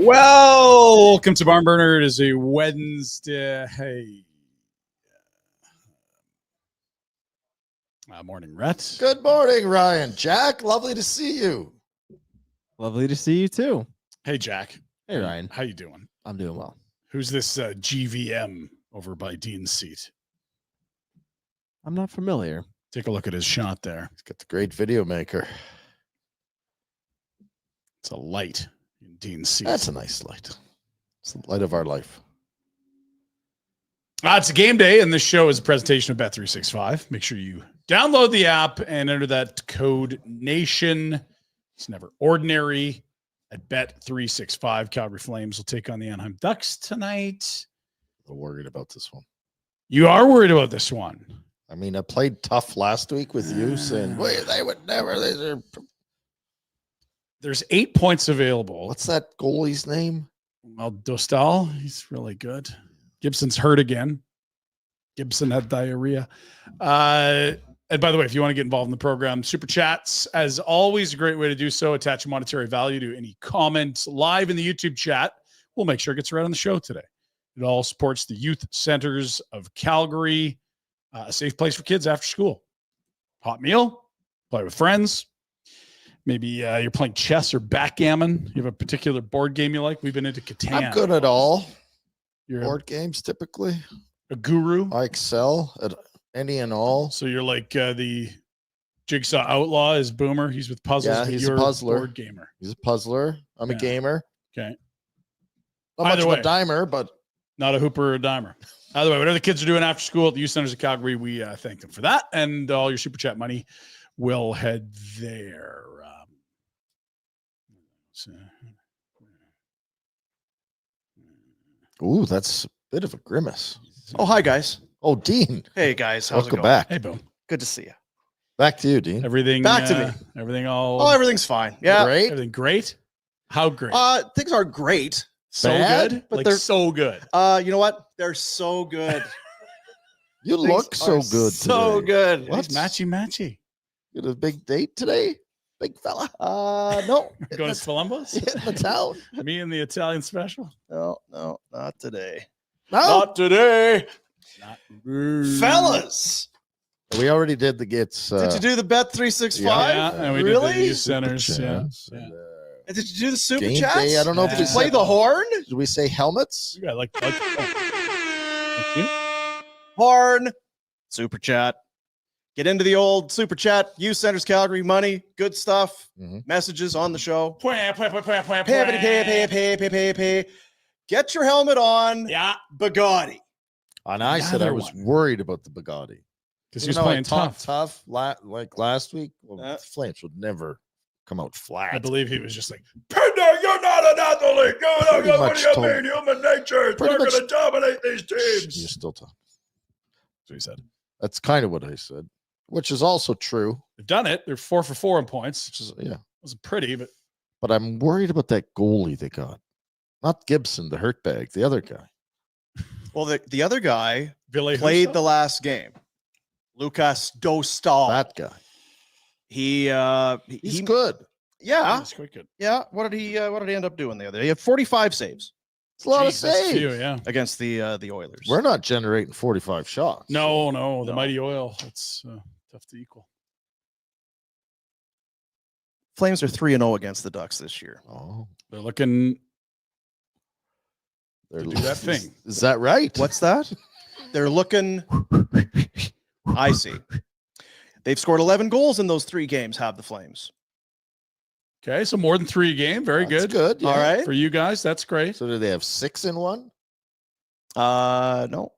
Welcome to Barn Burner. It is a Wednesday. Morning, Rhett. Good morning, Ryan. Jack, lovely to see you. Lovely to see you too. Hey, Jack. Hey, Ryan. How you doing? I'm doing well. Who's this GVM over by Dean's seat? I'm not familiar. Take a look at his shot there. He's got the great video maker. It's a light in Dean's seat. That's a nice light. It's the light of our life. It's a game day, and this show is a presentation of Bet365. Make sure you download the app and enter that code NATION. It's never ordinary at Bet365. Calgary Flames will take on the Anaheim Ducks tonight. I'm worried about this one. You are worried about this one. I mean, I played tough last week with you saying, wait, they would never. There's 8 points available. What's that goalie's name? Well, Dostal, he's really good. Gibson's hurt again. Gibson had diarrhea. And by the way, if you want to get involved in the program, Super Chats, as always, a great way to do so. Attach monetary value to any comment live in the YouTube chat. We'll make sure it gets read on the show today. It all supports the youth centers of Calgary, a safe place for kids after school. Hot meal, play with friends. Maybe you're playing chess or backgammon. You have a particular board game you like. We've been into Catan. I'm good at all. You're board games, typically. a guru. I excel at any and all. So you're like the Jigsaw Outlaw is Boomer. He's with puzzles. Yeah, but he's you're a puzzler. Board gamer. He's a puzzler. I'm a gamer. Okay. Not Either much way. of a dimer, but Not a hooper or a dimer. Either way, whatever the kids are doing after school at the youth centers of Calgary, we thank them for that. And all your Super Chat money will head there. ooh, that's a bit of a grimace. Oh, hi, guys. Oh, Dean. Hey, guys. How's Welcome it going? back. Hey, boom. Good to see you. Back to you, Dean. Everything Back to me. Everything all. Oh, everything's fine. Yeah. Great. Everything great. How great? Things aren't great. So bad, good, but like they're- so good. You know what? They're so good. You Things look so are good So today. good. What? It's matchy. You had a big date today, big fella. No. Going to Columbus? Hitting the town. Me and the Italian special. No, not today. No, Not today. Not Fellas, we already did the gets. did you do the Bet 365? Yeah, and we did the Really? youth centers. Yeah. Chats Yeah. and, And did you do the Super game Chats? day? I don't know if Did we you play said- the horn? did we say helmets? Yeah, like thank you. Horn. Super Chat. Get into the old Super Chat. Youth Centers Calgary money. Good stuff. Mhm. Messages on the show. Pay. Pay. Get your helmet on. Yeah, Bugatti. And I said I Another was one. worried about the Bugatti. because he Even was though I playing talked tough. like last week. Well, Yeah. the Flames would never come out flat. I believe he was just like, Pinder, you're not an athlete. Pretty What much do you told- mean? Human nature is pretty we're much- going to dominate these You're teams. still talking. That's what he said. That's kind of what I said, which is also true. They've done it. They're 4 for 4 in points. Which is yeah. Wasn't pretty, but But I'm worried about that goalie they got. Not Gibson, the hurt bag, the other guy. Well, the other guy Ville played Husso? the last game. Lucas Dostal. That guy. He's He's good. Yeah. That's quite good. Yeah. What did he end up doing the other day? He had 45 saves It's a lot Jeez, of that's saves. few, yeah. against the Oilers. We're not generating 45 shots. No, the No. mighty oil. It's tough to equal. Flames are 3-0 against the Ducks this year. Oh, They're looking they're to do that thing. Is that right? What's that? They're looking. I see. They've scored 11 goals in those 3 games, have the Flames. Okay, so more than 3 a game. Very That's good. good. Yeah. All right. For you guys, that's great. So do they have 6 in one? No.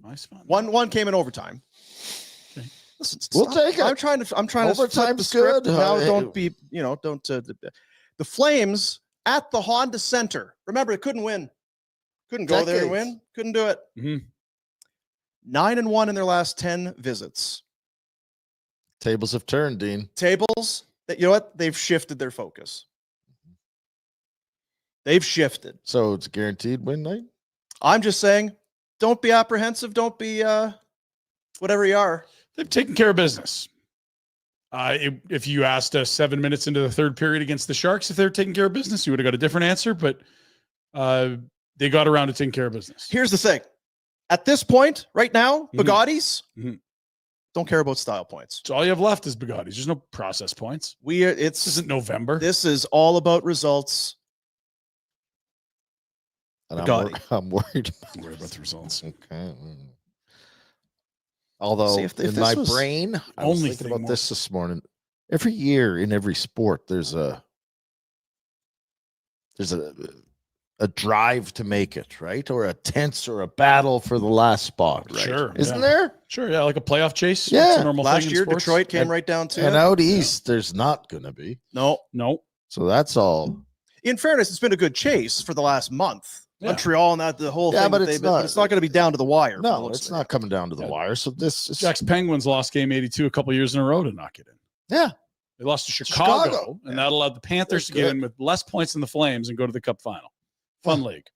Nice fun. One came in overtime. Okay. Listen, We'll take it. I'm trying to flip the Overtime's script. good. Now, Hey. don't be, don't. The Flames at the Honda Center. Remember, it couldn't win. Couldn't go there and Decades. win. Couldn't do it. Mhm. 9-1 in their last 10 visits. Tables have turned, Dean. Tables. That you know what? They've shifted their focus. They've shifted. So it's a guaranteed win night? I'm just saying, don't be apprehensive. Don't be whatever you are. They've taken care of business. If you asked us 7 minutes into the third period against the Sharks if they're taking care of business, you would have got a different answer. But They got around to taking care of business. Here's the thing. At this point, right now, Mhm. Bugattis Mhm. don't care about style points. So all you have left is Bugattis. There's no process points. This This isn't November. is all about results. And Bugatti. I'm worried. Don't worry about the results. Okay. Although See, if in this my was- brain, I was Only thinking thing about more- this morning. Every year in every sport, there's a drive to make it, right? Or a tense or a battle for the last spot, right? Sure, Isn't yeah. there? Sure, yeah, like a playoff chase. Yeah. It's a normal Last thing in year, sports. Detroit came And- right down to And it. out east, there's not going to be. No. So that's all. In fairness, it's been a good chase for the last month. Yeah. Montreal and the whole Yeah, thing. but that it's they've been- not- it's not going to be down to the wire. by the No, looks it's of it. not coming down to the Yeah. wire. So this is Jack's Penguins lost game 82 a couple years in a row to knock it in. yeah. They lost to Chicago, Chicago. and that allowed the Panthers to They're get good. in with less points than the Flames and go to the Cup final. Fun league.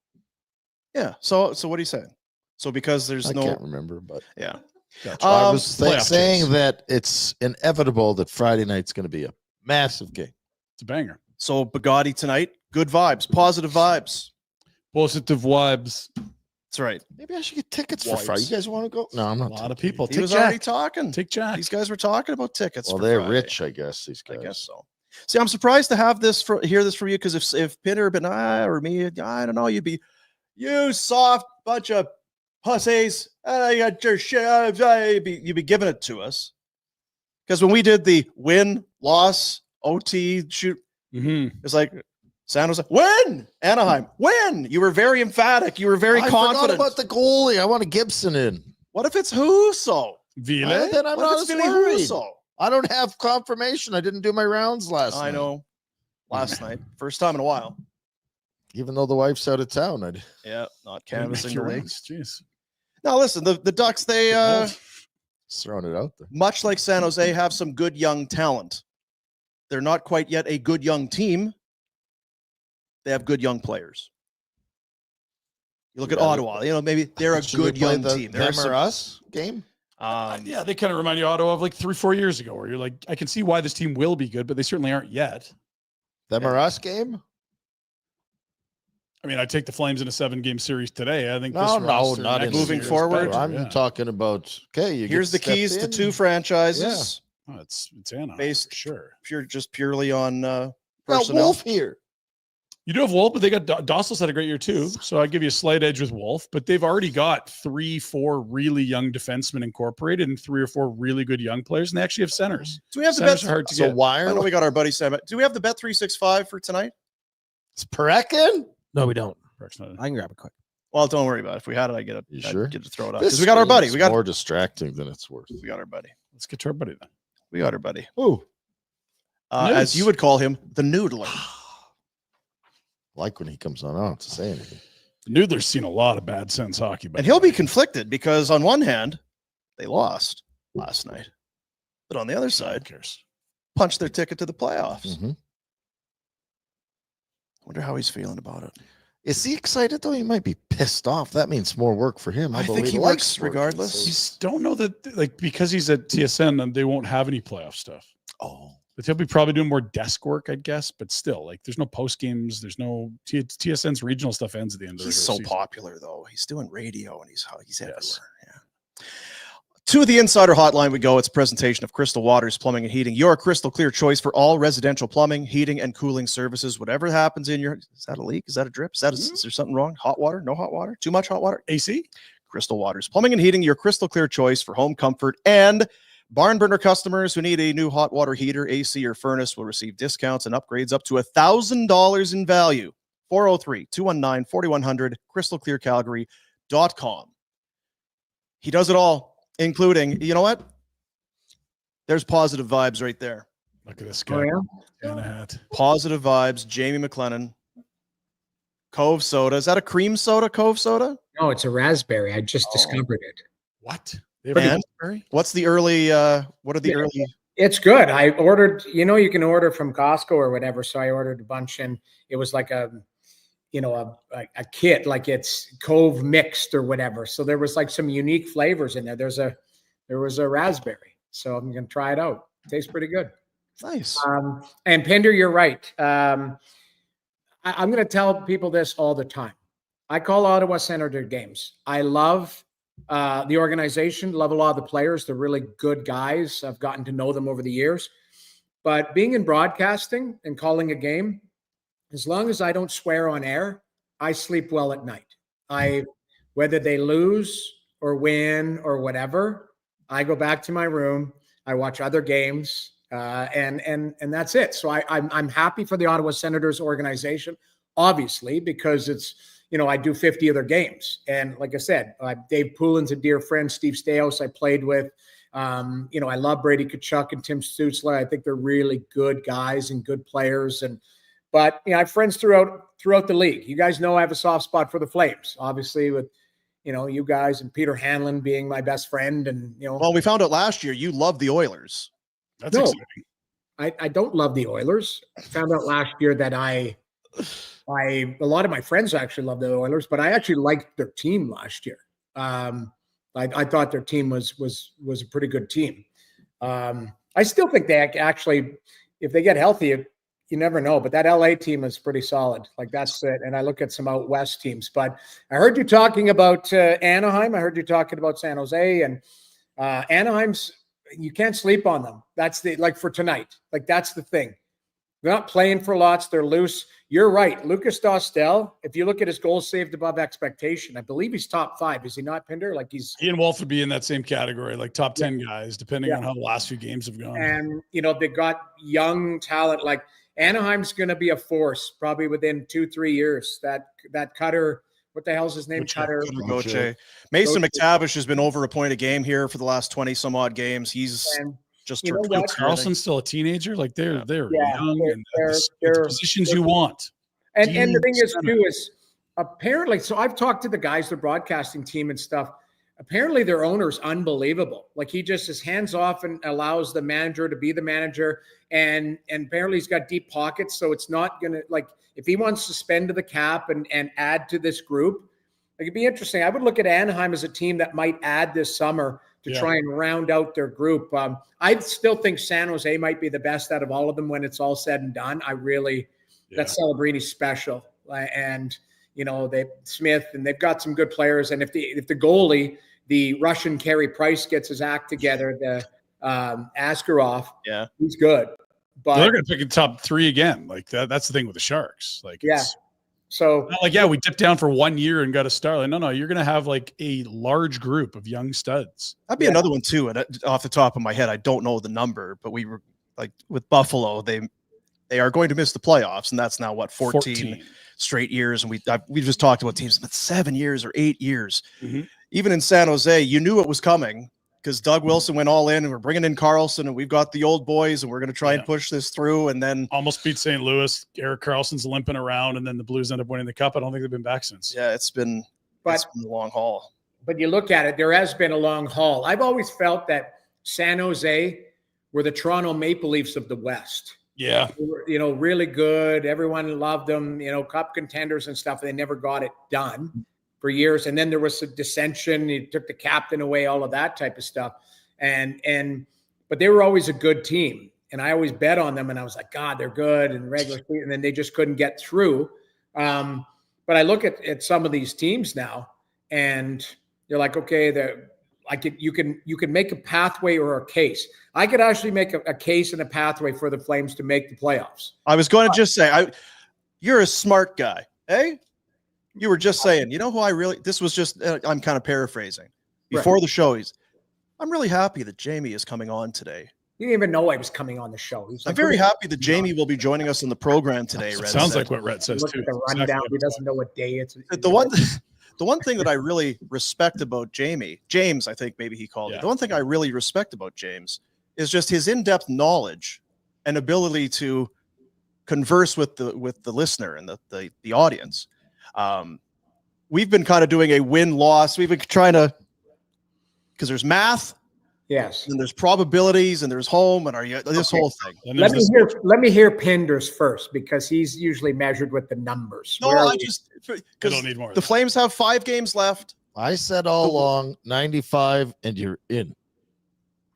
Yeah. So what are you saying? So because there's I no. can't remember, but Yeah. Gotcha. I was playoff saying chase. that it's inevitable that Friday night's going to be a massive game. It's a banger. So Bugatti tonight, good vibes, positive vibes. Positive vibes. That's right. Maybe I should get tickets for Wipes. Friday. You guys want to go? No, I'm A not. lot of taking people. He Take was already Jack. talking. Take Jack. These guys were talking about tickets. Well, for they're Friday. rich, I guess. These I guys. guess so. See, I'm surprised to have hear this from you because if Pinder had been or me, I don't know, you'd be you soft bunch of pussies. You got your shit. You'd be giving it to us because when we did the win, loss, OT shoot, Mm-hmm. it's like San Jose win, Anaheim win. You were very emphatic. You were very I forgot confident. about the goalie. I want a Gibson in. What if it's Huso? Vile. Then I'm What not if as it's Billy worried. Huso? I don't have confirmation. I didn't do my rounds last night. I know. Last night, first time in a while. Even though the wife's out of town, I Yeah, not Make canvassing the your league. rounds. Jeez. Now listen, the Ducks, they just throwing it out there. much like San Jose have some good young talent. They're not quite yet a good young team. They have good young players. You look at Yeah. Ottawa, maybe they're a Should we good play young the team. them or us game. Yeah, they kind of remind you of Ottawa of like 3-4 years ago, where you're like, I can see why this team will be good, but they certainly aren't yet. Them or us game? I mean, I take the Flames in a 7-game series today. I think No, this no, roster not next in moving year is forward. better, I'm yeah. talking about you Here's the get stepped keys to in. two franchises. Oh, it's Anaheim, Based- for sure. Purely on Got personnel. Wolf here. You do have Wolf, but they got Dossel's had a great year too. So I give you a slight edge with Wolf, but they've already got 3-4 really young defensemen incorporated and 3 or 4 really good young players, and they actually have centers. Do we have the Centers bet? are hard to So get. why I are know we got our buddy Sam. Do we have the bet 365 for tonight? it's Perekin? No, we don't. Correct, not- I can grab it quick. Well, don't worry about it. If we had it, You I'd sure? get to throw it up. This Because we got our buddy. screen's We got more distracting than it's worth. our buddy. Let's get to our buddy then. We got our buddy. Oh, As you would call him, the noodler. like when he comes on to say anything. Noodler's seen a lot of bad Sens hockey, but And he'll be conflicted because on one hand, they lost last night. But on the other who side, cares? punched their ticket to the playoffs. Mhm. Wonder how he's feeling about it. Is he excited though? He might be pissed off. That means more work for him. I although think he likes works working, regardless. so- He's don't know that like because he's at TSN and they won't have any playoff stuff. Oh, But he'll be probably doing more desk work, I'd guess. But still, like there's no post games, there's no TSN's regional stuff ends at the end of the He's regular so season. popular though. He's doing radio and he's everywhere. Yes. Yeah. To the Insider Hotline we go. It's a presentation of Crystal Waters Plumbing and Heating, your crystal clear choice for all residential plumbing, heating, and cooling services. Whatever happens in your, is that a leak? Is that a drip? Is there something wrong? Hot water? No hot water? Too much hot water? AC? Crystal Waters Plumbing and Heating, your crystal clear choice for home comfort, and barn burner customers who need a new hot water heater, AC, or furnace will receive discounts and upgrades up to $1,000 in value. 403-219-4100, crystalclearcalgary.com. He does it all, including, you know what? There's positive vibes right there. Look at this guy. Oh, yeah? In a hat. Positive vibes. Jamie McLennan. Cove Soda. Is that a cream soda, Cove Soda? No, it's a raspberry. I just Oh. discovered it. What? They have And? raspberry? What's the early, what are the Yeah. early? It's good. I ordered, you can order from Costco or whatever. So I ordered a bunch and it was like a kit, like it's Cove mixed or whatever. So there was like some unique flavors in there. There was a raspberry. So I'm going to try it out. Tastes pretty good. Nice. And Pinder, you're right. I'm going to tell people this all the time. I call Ottawa Senator games. I love the organization, love a lot of the players. They're really good guys. I've gotten to know them over the years. But being in broadcasting and calling a game, as long as I don't swear on air, I sleep well at night. Whether they lose or win or whatever, I go back to my room. I watch other games, and that's it. So I'm happy for the Ottawa Senators organization, obviously, because it's, I do 50 other games. And like I said, Dave Poulin's a dear friend. Steve Staios I played with. I love Brady Tkachuk and Tim Stützle. I think they're really good guys and good players. But I have friends throughout the league. You guys know I have a soft spot for the Flames, obviously, with you guys and Peter Hanlon being my best friend. And Well, we found out last year you love the Oilers. That's No. exciting. I don't love the Oilers. I found out last year that a lot of my friends actually love the Oilers, but I actually liked their team last year. I thought their team was a pretty good team. I still think they actually, if they get healthy, you never know. But that LA team is pretty solid. Like, that's it. And I look at some out west teams. But I heard you talking about Anaheim. I heard you talking about San Jose, and Anaheim's. You can't sleep on them. That's for tonight. Like, that's the thing. They're not playing for lots. They're loose. You're right. Lucas Dostal, if you look at his goals saved above expectation, I believe he's top 5. Is he not, Pinder? Like, He and Wolf would be in that same category, like top 10 guys, depending on how the last few games have gone. And, they've got young talent. Like, Anaheim's going to be a force probably within 2-3 years. That Cutter, what the hell's his name? Cutter. Goche. Mason McTavish has been over a point a game here for the last 20 some odd games. He's just you know Luke what? Carlson's still a teenager. Like, they're young, and they're it's the positions you want. And the thing is, too, is apparently, so I've talked to the guys, the broadcasting team and stuff. Apparently their owner's unbelievable. Like, he just is hands off and allows the manager to be the manager. And apparently he's got deep pockets. So it's not going to, like, if he wants to spend to the cap and add to this group, it could be interesting. I would look at Anaheim as a team that might add this summer to try and round out their group. I still think San Jose might be the best out of all of them when it's all said and done. That Celebrini's special. And, they Smith, and they've got some good players. And if the goalie, the Russian Carey Price, gets his act together, the Askarov, he's good. But they're going to pick a top 3 again. Like, that's the thing with the Sharks. Like, so not like, we dipped down for 1 year and got a star. Like, no, you're going to have like a large group of young studs. That'd be another one too. And off the top of my head, I don't know the number, but we were like with Buffalo, they are going to miss the playoffs, and that's now 14 straight years. And we just talked about teams, but 7 years or 8 years. Mm-hmm. Even in San Jose, you knew it was coming because Doug Wilson went all in, and we're bringing in Carlson, and we've got the old boys, and we're going to try and push this through. And then almost beat St. Louis. Erik Karlsson's limping around, and then the Blues end up winning the cup. I don't think they've been back since. Yeah, it's been a long haul. But you look at it, there has been a long haul. I've always felt that San Jose were the Toronto Maple Leafs of the West. Yeah. They were, really good. Everyone loved them, cup contenders and stuff. They never got it done for years. And then there was some dissension. He took the captain away, all of that type of stuff. But they were always a good team. And I always bet on them. And I was like, God, they're good in regular season. And then they just couldn't get through. But I look at some of these teams now, and you're like, okay, you can make a pathway or a case. I could actually make a case and a pathway for the Flames to make the playoffs. I was going to just say, you're a smart guy, eh? You were just saying, who this was just, I'm kind of paraphrasing. Before the show, I'm really happy that Jamie is coming on today. You didn't even know I was coming on the show. I'm very happy that Jamie will be joining us in the program today. Red Sounds like what Red says, look too. at the rundown. He doesn't know what day it's. The one thing that I really respect about James, I think maybe he called it. The one thing I really respect about James is just his in-depth knowledge and ability to converse with the listener and the audience. We've been kind of doing a win-loss. We've been trying to, because there's math, yes, and there's probabilities, and there's home, and this whole thing. Let me hear Pinder's first, because he's usually measured with the numbers. No, don't need more. The Flames have 5 games left. I said all along 95, and you're in.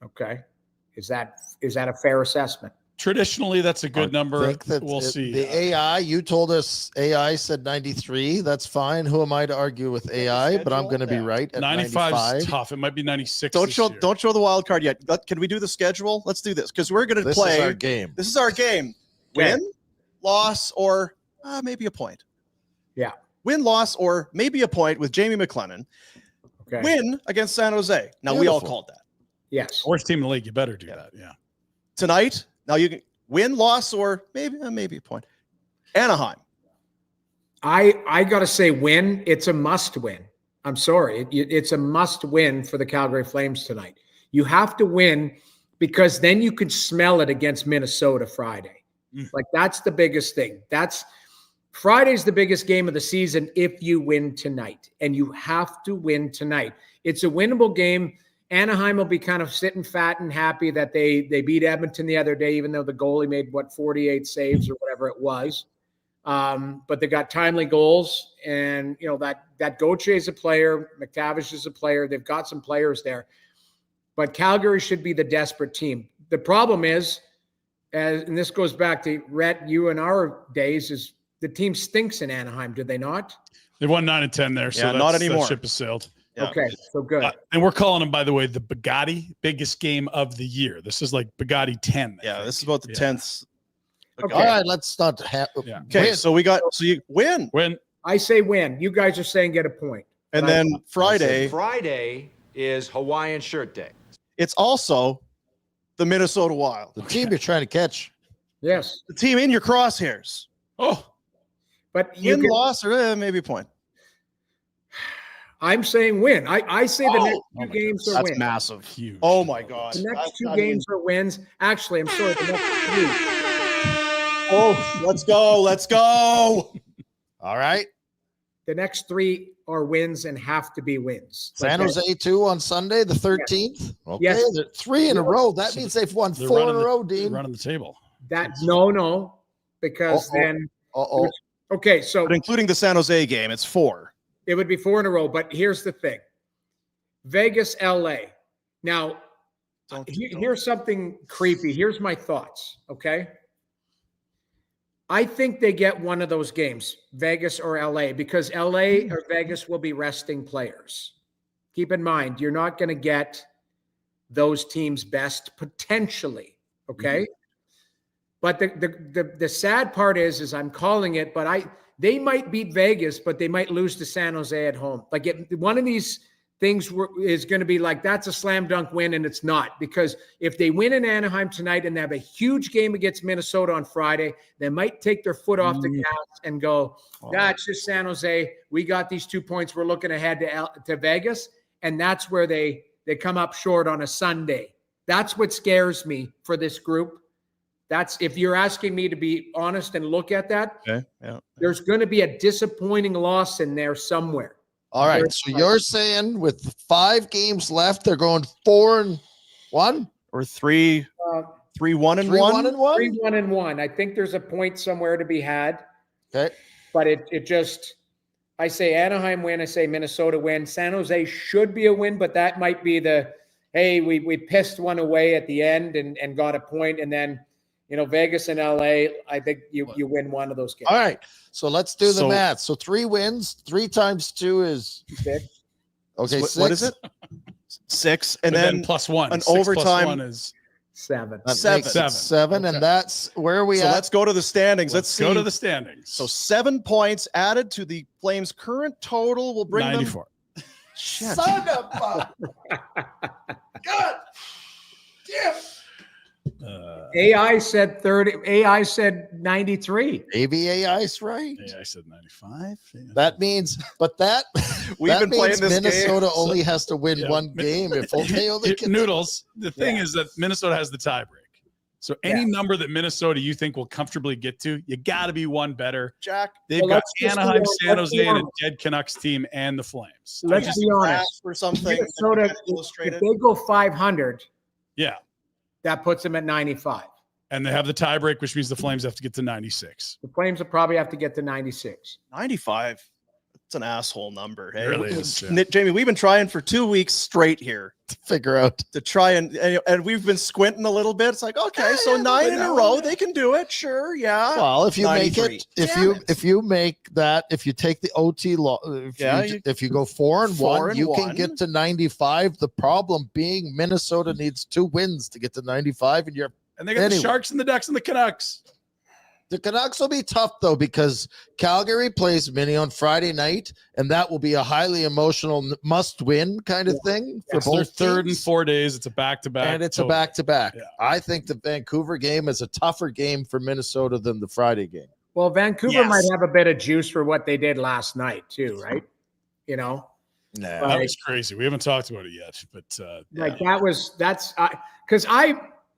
Okay, is that a fair assessment? Traditionally, that's a good number. think that We'll see. The AI, you told us AI said 93. That's fine. Who am I to argue with AI? But I'm going to be right at 95 95. is tough. It might be 96. Don't this show year. don't show the wild card yet. Can we do the schedule? Let's do this because we're going to This play. is our game. This is our game. Okay. Win, loss, or maybe a point. Yeah. Win, loss, or maybe a point with Jamie McLennan. Okay. Win against San Jose. Now we all Beautiful. called that Yes. Worst team in the league. You better do that. Yeah. tonight. Now you can win, loss, or maybe a point. Anaheim. I got to say win. It's a must win. I'm sorry. It's a must win for the Calgary Flames tonight. You have to win because then you can smell it against Minnesota Friday. Like that's the biggest thing. Friday's the biggest game of the season if you win tonight, and you have to win tonight. It's a winnable game. Anaheim will be kind of sitting fat and happy that they beat Edmonton the other day, even though the goalie made 48 saves or whatever it was. But they got timely goals, and that Gauthier is a player, McTavish is a player. They've got some players there, but Calgary should be the desperate team. The problem is, and this goes back to Rhett, you and our days, is the team stinks in Anaheim. Did they not? They've won 9 and 10 there. So not that anymore. ship has sailed. Yeah. Okay, so good. And we're calling them, by the way, the Bugatti biggest game of the year. This is like Bugatti 10. I Yeah, think. this is about the 10th. Okay. All right, let's not have. Yeah. Okay, so you win. When I say win. You guys are saying get a point. And then Friday, Friday is Hawaiian Shirt Day. it's also the Minnesota Wild. The team you're trying to catch. Yes, The team in your crosshairs. but you Win, can, loss, or maybe a point. I'm saying win. I say the next two games are That's wins. massive. huge. Oh my God. The next two games are wins. Actually, I'm sorry. The next three. Oh, let's go. Let's go. All right. The next three are wins and have to be wins. San Jose 2 on Sunday, the 13th. Okay, Yes. they're 3 in a row. That So means they've won they're 4 in running a row, They're Dean. running the table. That no, because Uh-oh. then Uh-oh. okay, so But including the San Jose game, it's 4. it would be 4 in a row. But here's the thing: Vegas, LA. Now, here's something creepy. Here's my thoughts. Okay. I think they get one of those games, Vegas or LA, because LA or Vegas will be resting players. Keep in mind, you're not going to get those teams' best potentially. Okay. But the sad part is I'm calling it, but they might beat Vegas, but they might lose to San Jose at home. Like one of these things is going to be like, that's a slam dunk win, and it's not, because if they win in Anaheim tonight and they have a huge game against Minnesota on Friday, they might take their foot off the gas and go, it's just San Jose. We got these 2 points. We're looking ahead to Vegas. And that's where they come up short on a Sunday. That's what scares me for this group. That's, if you're asking me to be honest and look at that, Okay. Yeah. there's going to be a disappointing loss in there somewhere. All right. So you're saying with 5 games left, they're going 4-1? Or 3-1 and 3-1 1. and 1? 3-1-1. I think there's a point somewhere to be had, Okay. but it just, I say Anaheim win. I say Minnesota win. San Jose should be a win, but that might be hey, we pissed one away at the end and got a point. And then, Vegas and LA, I think you win one of those games. All right. So let's do the So- math. So 3 wins, 3 times 2 is Six. okay. What is 6. it? 6. And But then plus one. an 6 plus overtime- 1 is 7. That Seven. makes it 7, and that's where are we so at? let's go to the standings. Let's see. go to the standings. So 7 points added to the Flames' current total will bring 94. them. Shit. Son of a God damn. AI said 30. AI said 93. ABAI's right. Yeah, I said 95. Yeah. That means, but that We've that been playing means this Minnesota game. only has to win Yeah. one game if they only can. Noodles. The thing is that Minnesota has the tiebreak. So any number that Minnesota you think will comfortably get to, you got to be one better. Jack. They've Well, got let's just Anaheim, be San honest. Jose, and a dead Canucks team, and the Flames. Let's Just be honest. grasp or something. Minnesota, if Illustrated. they go 500, Yeah. that puts them at 95. And they have the tiebreak, which means the Flames have to get to 96. The Flames will probably have to get to 96. 95. it's an asshole number. Hey, really is, yeah. Jamie, we've been trying for 2 weeks straight here to figure out. to try and we've been squinting a little bit. It's like, okay, so 9 in a row, they can do it. Sure. Yeah. Well, if you 93. make it, if you make that, if you take the OT law, if you go 4-1, you can get to 95. The problem being Minnesota needs 2 wins to get to 95, And they got the Sharks and the Ducks and the Canucks. The Canucks will be tough, though, because Calgary plays Mini on Friday night, and that will be a highly emotional must-win kind of thing for both their third teams. and 4 days. It's a back-to-back. And it's a back-to-back. Yeah. I think the Vancouver game is a tougher game for Minnesota than the Friday game. Well, Vancouver might have a bit of juice for what they did last night, too, right? You know? Nah. That was crazy. We haven't talked about it yet, but that's because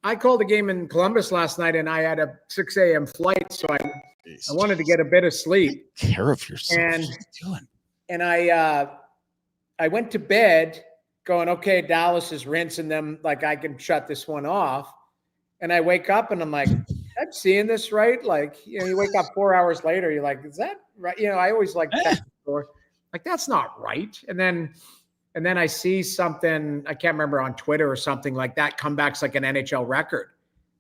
I called a game in Columbus last night, and I had a 6 a.m. flight, so I wanted to get a bit of sleep. Take care of yourself. And I went to bed going, okay, Dallas is rinsing them, like I can shut this one off. And I wake up and I'm like, I'm seeing this right. Like, you wake up 4 hours later, you're like, is that right? I always like check the door. Like, that's not right. And then I see something, I can't remember, on Twitter or something like that, comeback's like an NHL record.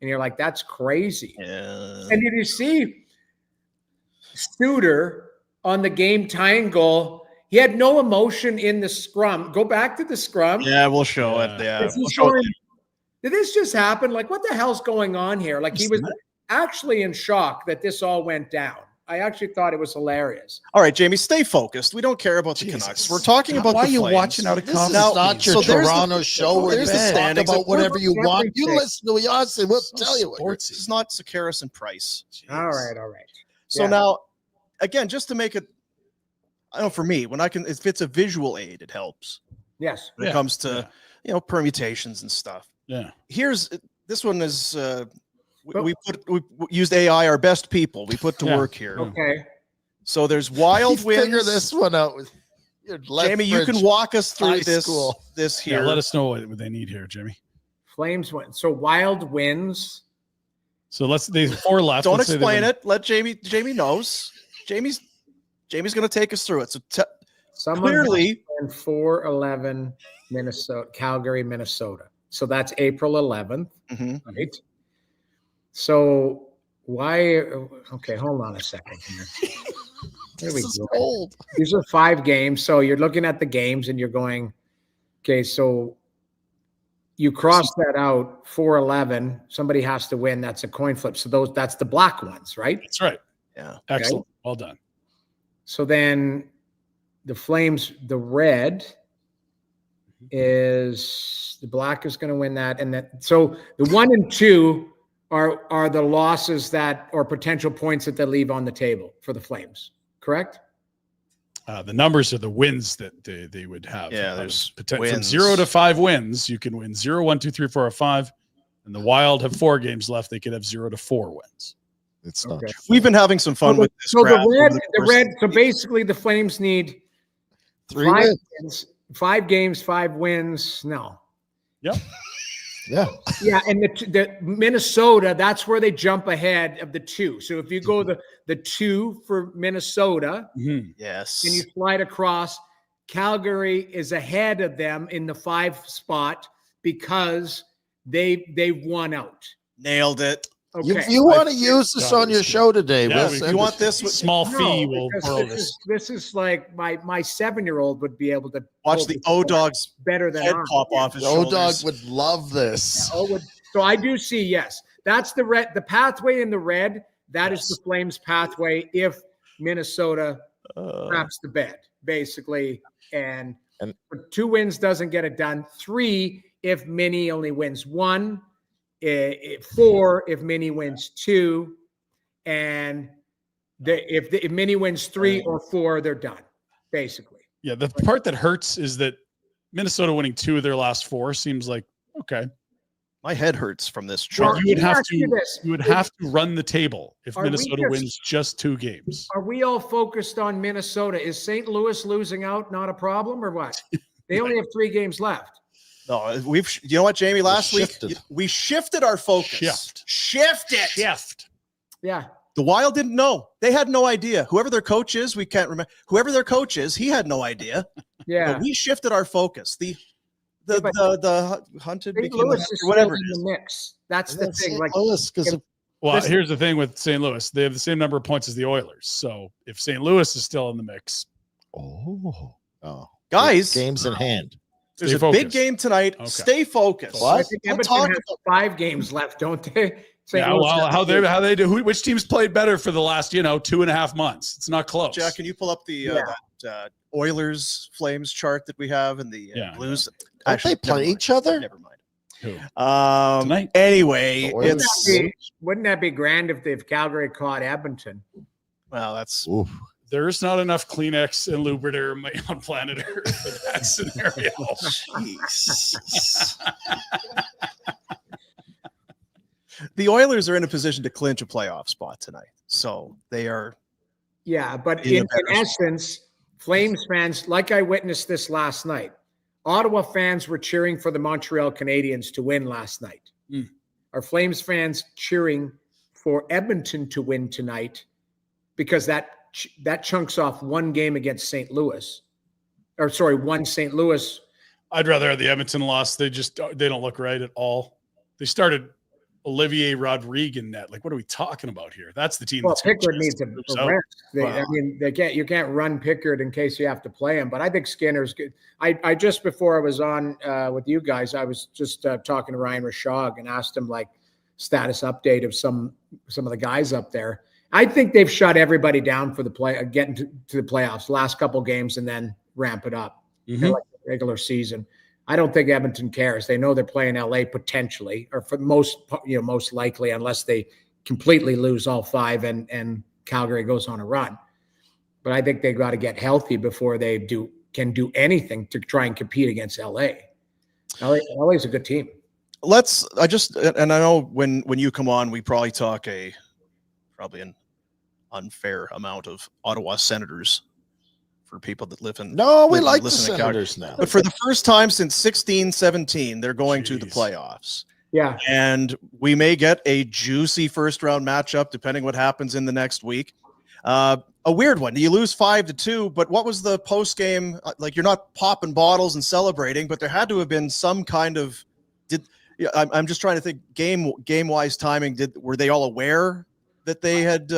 And you're like, that's crazy. Yeah. And did you see Studer on the game tying goal? He had no emotion in the scrum. Go back to the scrum. Yeah, we'll show it. Yeah. Did this just happen? Like, what the hell's going on here? Like, he was actually in shock that this all went down. I actually thought it was hilarious. All right, Jamie, stay focused. We don't care about the Canucks. We're talking about why the are you Flames. watching out of This is conference? not your Toronto show where you there's the can talk standings. about whatever you want. You Championship. listen to us and we'll tell you. This is not Sakaris and Price. All right. So Yeah. now, again, just to make it, I know for me, if it's a visual aid, it helps Yes. when it comes to, permutations and stuff. Yeah. This one is, we used AI, our best people. We put to work here. Okay. So there's wild winds. Figure this one out with your Jamie, you can walk us through this Yeah, here. let us know what they need here, Jimmy. Flames win. So wild wins. So there's 4 left. Don't Let's say they explain win. it. Let Jamie knows. Jamie's going to take us through it. So Someone clearly, in 4-11 Minnesota, Calgary, Minnesota. So that's April 11th, right? So why? Okay, hold on a second here. Here we go. Cold. These are 5 games. So you're looking at the games and you're going, okay, so you cross that out, 4-11. Somebody has to win. That's a coin flip. So that's the black ones, right? That's right. yeah. Excellent. Well done. So then the Flames, the red is the black is going to win that. And that, so the 1 and 2 are the losses that, or potential points that they leave on the table for the Flames, correct? The numbers are the wins that they would have. Yeah, there's from wins. 0 to 5 wins. You can win 0, 1, 2, 3, 4, or 5. And the Wild have 4 games left. They could have 0 to 4 wins. It's not. Okay. We've been having some fun with this. So graph over the course red. of So basically, the Flames need 3 5 wins. wins, 5 games, 5 wins. No. Yep. Yeah. Yeah, and the Minnesota, that's where they jump ahead of the 2. So if you go the 2 for Minnesota Yes. and you slide across, Calgary is ahead of them in the 5 spot because they've won out. Nailed it. Okay. You want to use this on your show today? Yeah, we'll we- send You it want to this? Small fee will because borrow this. this is like my 7-year-old would be able to Watch pull the this O-Dog's better than head I. pop off his The O-Dog shoulders. would love this. So I do see, yes, that's the red, the pathway in the red. That is the Flames pathway if Minnesota craps the bed, basically. And 2 wins doesn't get it done. 3 if Mini only wins 1. 4 if Mini wins 2. And if Mini wins 3 or 4, they're done, basically. Yeah, the part that hurts is that Minnesota winning 2 of their last 4 seems like, okay. My head hurts from this Well, chart. You would let me have ask you this. you would have to run the table if Are we Minnesota just- wins just 2 games. Are we all focused on Minnesota? Is St. Louis losing out not a problem or what? They only have 3 games left. No, you know what, Jamie? Last week shifted. we shifted our focus. Shift. Shift it. Shift. Yeah. The Wild didn't know. They had no idea. Whoever their coach is, we can't remember. Whoever their coach is, he had no idea. Yeah. But we shifted our focus. The hunted St. became Louis the is hunter, whatever still it in is. the mix. That's the thing. Like, Well, Listen. here's the thing with St. Louis. They have the same number of points as the Oilers. So if St. Louis is still in the mix, Guys, games in hand. There's stay a big focused. game tonight. Okay. Stay focused. I What? think Don't Edmonton talk has about- 5 games left, don't they? St. Yeah, Louis well, has how they do? Which teams played better for the last 2.5 months? It's not close. Jack, can you pull up the that, Oilers Flames chart that we have in the Blues? Don't they play each other? Never mind. Who? Tonight. Anyway, The Oilers. Wouldn't that be grand if Calgary caught Edmonton? well, that's Oof. There's not enough Kleenex and Lubrider on planet Earth for that scenario. jeez. The Oilers are in a position to clinch a playoff spot tonight, so they are. Yeah, but In a in better spot. essence, Flames fans, like I witnessed this last night, Ottawa fans were cheering for the Montreal Canadiens to win last night. Are Flames fans cheering for Edmonton to win tonight because that chunks off one game against St. Louis, or sorry, one St. Louis. I'd rather have the Edmonton loss. They don't look right at all. They started Olivier Rodrigue in net. Like, what are we talking about here? That's the team. Well, that's gonna Pickard just needs a lose out. rest. Wow. I mean, you can't run Pickard in case you have to play him. But I think Skinner's good. I just before I was on with you guys, I was just talking to Ryan Rashog and asked him like status update of some of the guys up there. I think they've shut everybody down for the getting to the playoffs, last couple games, and then ramp it up like the regular season. I don't think Edmonton cares. They know they're playing LA potentially, or for most likely, unless they completely lose all 5 and Calgary goes on a run. But I think they've got to get healthy before they can do anything to try and compete against LA. LA is a good team. I know when you come on, we probably talk probably an unfair amount of Ottawa Senators for people that live in. No, we live and like the listen to Calgary. Senators now. But for the first time since 16-17, they're going to the Jeez. playoffs. Yeah. And we may get a juicy first round matchup depending what happens in the next week. A weird one. You lose 5-2, but what was the post game? Like, you're not popping bottles and celebrating, but there had to have been some kind of. I'm just trying to think game wise timing. Were they all aware that they had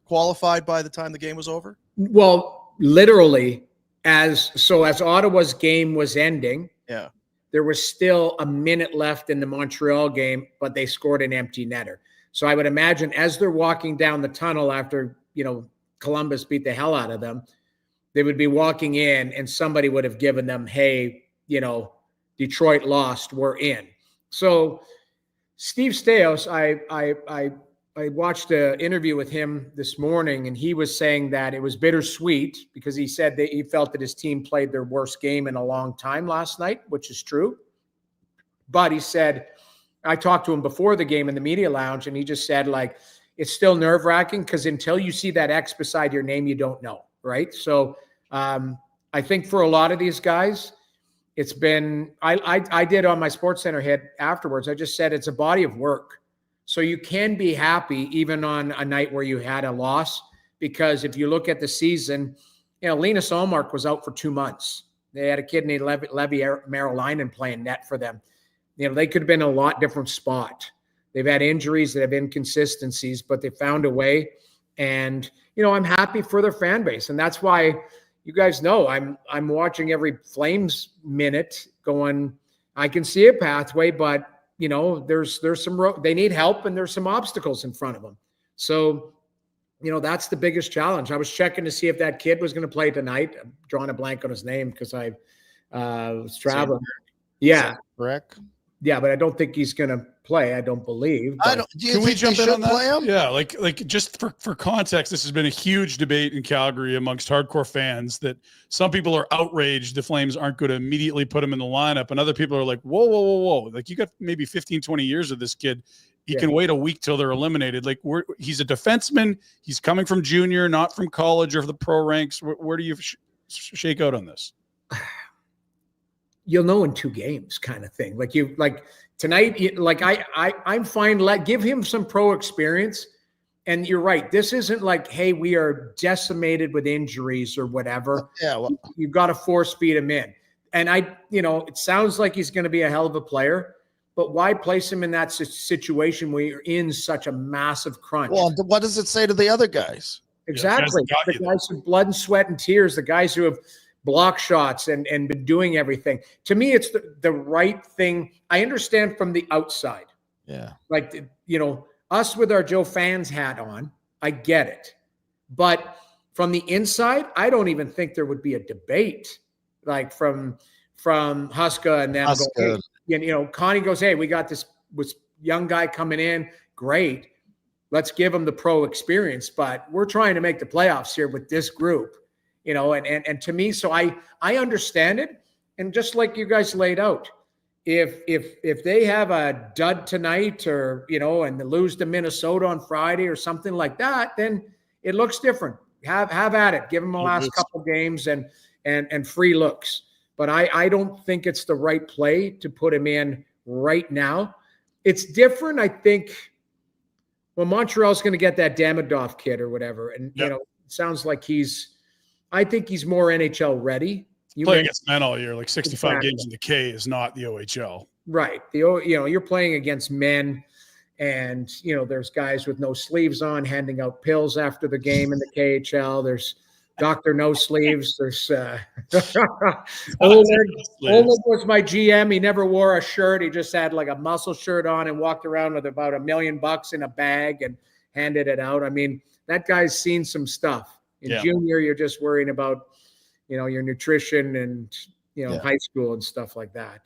qualified by the time the game was over? Well, literally, as Ottawa's game was ending, there was still a minute left in the Montreal game, but they scored an empty netter. So I would imagine as they're walking down the tunnel after, Columbus beat the hell out of them, they would be walking in and somebody would have given them, hey, Detroit lost, we're in. So Steve Staios, I watched an interview with him this morning, and he was saying that it was bittersweet because he said that he felt that his team played their worst game in a long time last night, which is true. But he said, I talked to him before the game in the media lounge, and he just said, like, it's still nerve-wracking because until you see that X beside your name, you don't know, right? So I think for a lot of these guys, it's been, I did on my SportsCenter hit afterwards, I just said it's a body of work. So you can be happy even on a night where you had a loss, because if you look at the season, Linus Ullmark was out for 2 months. They had a kid named Levi Merrillainen playing net for them. They could have been in a lot different spot. They've had injuries that have inconsistencies, but they found a way. And, I'm happy for their fan base. And that's why you guys know I'm watching every Flames minute going, I can see a pathway, but there's some they need help and there's some obstacles in front of them. So, that's the biggest challenge. I was checking to see if that kid was going to play tonight. I'm drawing a blank on his name because I was traveling. Yeah. Correct. Yeah, but I don't think he's going to play. I don't believe. Do you Can we think jump they in should on that? play him? Yeah, like just for context, this has been a huge debate in Calgary amongst hardcore fans that some people are outraged the Flames aren't going to immediately put him in the lineup, and other people are like, whoa. Like, you got maybe 15, 20 years of this kid. He can wait a week till they're eliminated. Like, he's a defenseman. He's coming from junior, not from college or the pro ranks. Where do you shake out on this? You'll know in 2 games, kind of thing. Like tonight, I'm fine. Give him some pro experience, And you're right. This isn't like, hey, we are decimated with injuries or whatever. Yeah, well, You've got to force feed him in. And it sounds like he's going to be a hell of a player, but why place him in that situation where you're in such a massive crunch? well, what does it say to the other guys? Exactly. The guys with blood and sweat and tears, the guys who have blocked shots and been doing everything. To me, it's the right thing. I understand from the outside. Yeah. Like, us with our Joe fans hat on, I get it. But from the inside, I don't even think there would be a debate like from Huska and them. Connie goes, hey, we got this young guy coming in. Great. Let's give him the pro experience. But we're trying to make the playoffs here with this group, and to me, so I understand it. And just like you guys laid out, if they have a dud tonight or, and they lose to Minnesota on Friday or something like that, then it looks different. Have at it. Give them the last couple games and free looks. But I don't think it's the right play to put him in right now. It's different, I think. Well, Montreal's going to get that Damodoff kid or whatever. And, it sounds like I think he's more NHL ready. Playing against men all year, like 65 games in the K is not the OHL. Right. You're playing against men and, there's guys with no sleeves on handing out pills after the game in the KHL. There's Dr. No Sleeves. There's Oleg was my GM. He never wore a shirt. He just had like a muscle shirt on and walked around with about $1 million in a bag and handed it out. I mean, that guy's seen some stuff. In junior, you're just worrying about, your nutrition and, high school and stuff like that,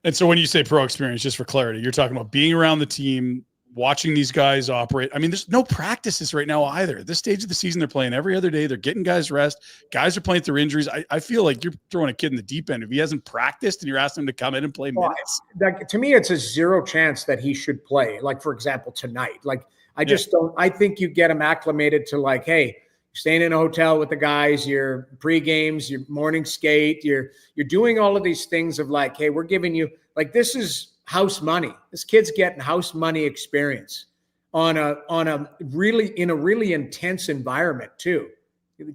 And so when you say pro experience, just for clarity, you're talking about being around the team, watching these guys operate. I mean, there's no practices right now either. At this stage of the season, they're playing every other day. They're getting guys rest. Guys are playing through injuries. I feel like you're throwing a kid in the deep end. If he hasn't practiced and you're asking him to come in and play minutes. To me, it's a zero chance that he should play. Like, for example, tonight. Like, I just don't – I think you get him acclimated to like, hey, staying in a hotel with the guys, your pre-games, your morning skate, you're doing all of these things of like, hey, we're giving you like, this is house money. This kid's getting house money experience in a really intense environment too.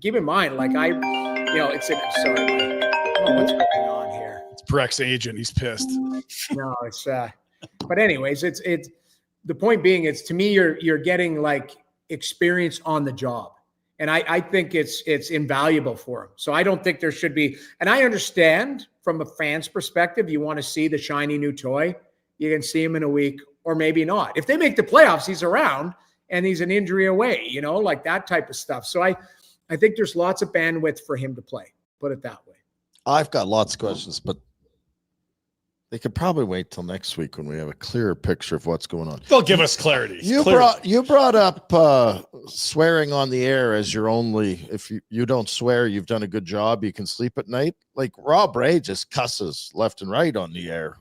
Keep in mind, like sorry, I don't know what's going on here. It's Breck's agent. He's pissed. No, it's but anyways, it's the point being, it's to me, you're getting like experience on the job. And I think it's invaluable for him. So I don't think there should be, and I understand from a fan's perspective, you want to see the shiny new toy. You can see him in a week or maybe not. If they make the playoffs, he's around and he's an injury away, like that type of stuff. So I think there's lots of bandwidth for him to play, put it that way. I've got lots of questions, but they could probably wait till next week when we have a clearer picture of what's going on. They'll give us clarity. You brought up swearing on the air as your only. If you don't swear, you've done a good job. You can sleep at night. Like Rob Ray just cusses left and right on the air.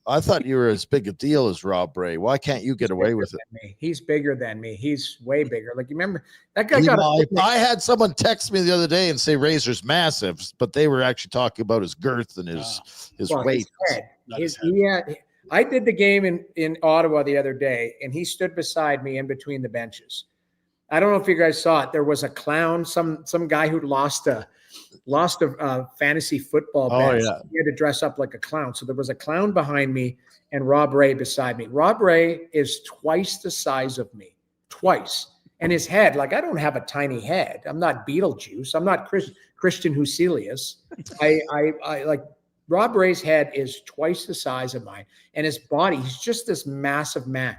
I thought you were as big a deal as Rob Ray. Why can't you get away with it? He's bigger than me. He's way bigger. Like, you remember that guy I had someone text me the other day and say Razor's massive, but they were actually talking about his girth and his weight. I did the game in Ottawa the other day, and he stood beside me in between the benches. I don't know if you guys saw it. There was a clown, some guy who lost a fantasy football bet. Yeah. He had to dress up like a clown. So there was a clown behind me and Rob Ray beside me. Rob Ray is twice the size of me, twice. And his head, like, I don't have a tiny head. I'm not Beetlejuice. I'm not Christian Huselius. I like. Rob Ray's head is twice the size of mine, and his body, he's just this massive man.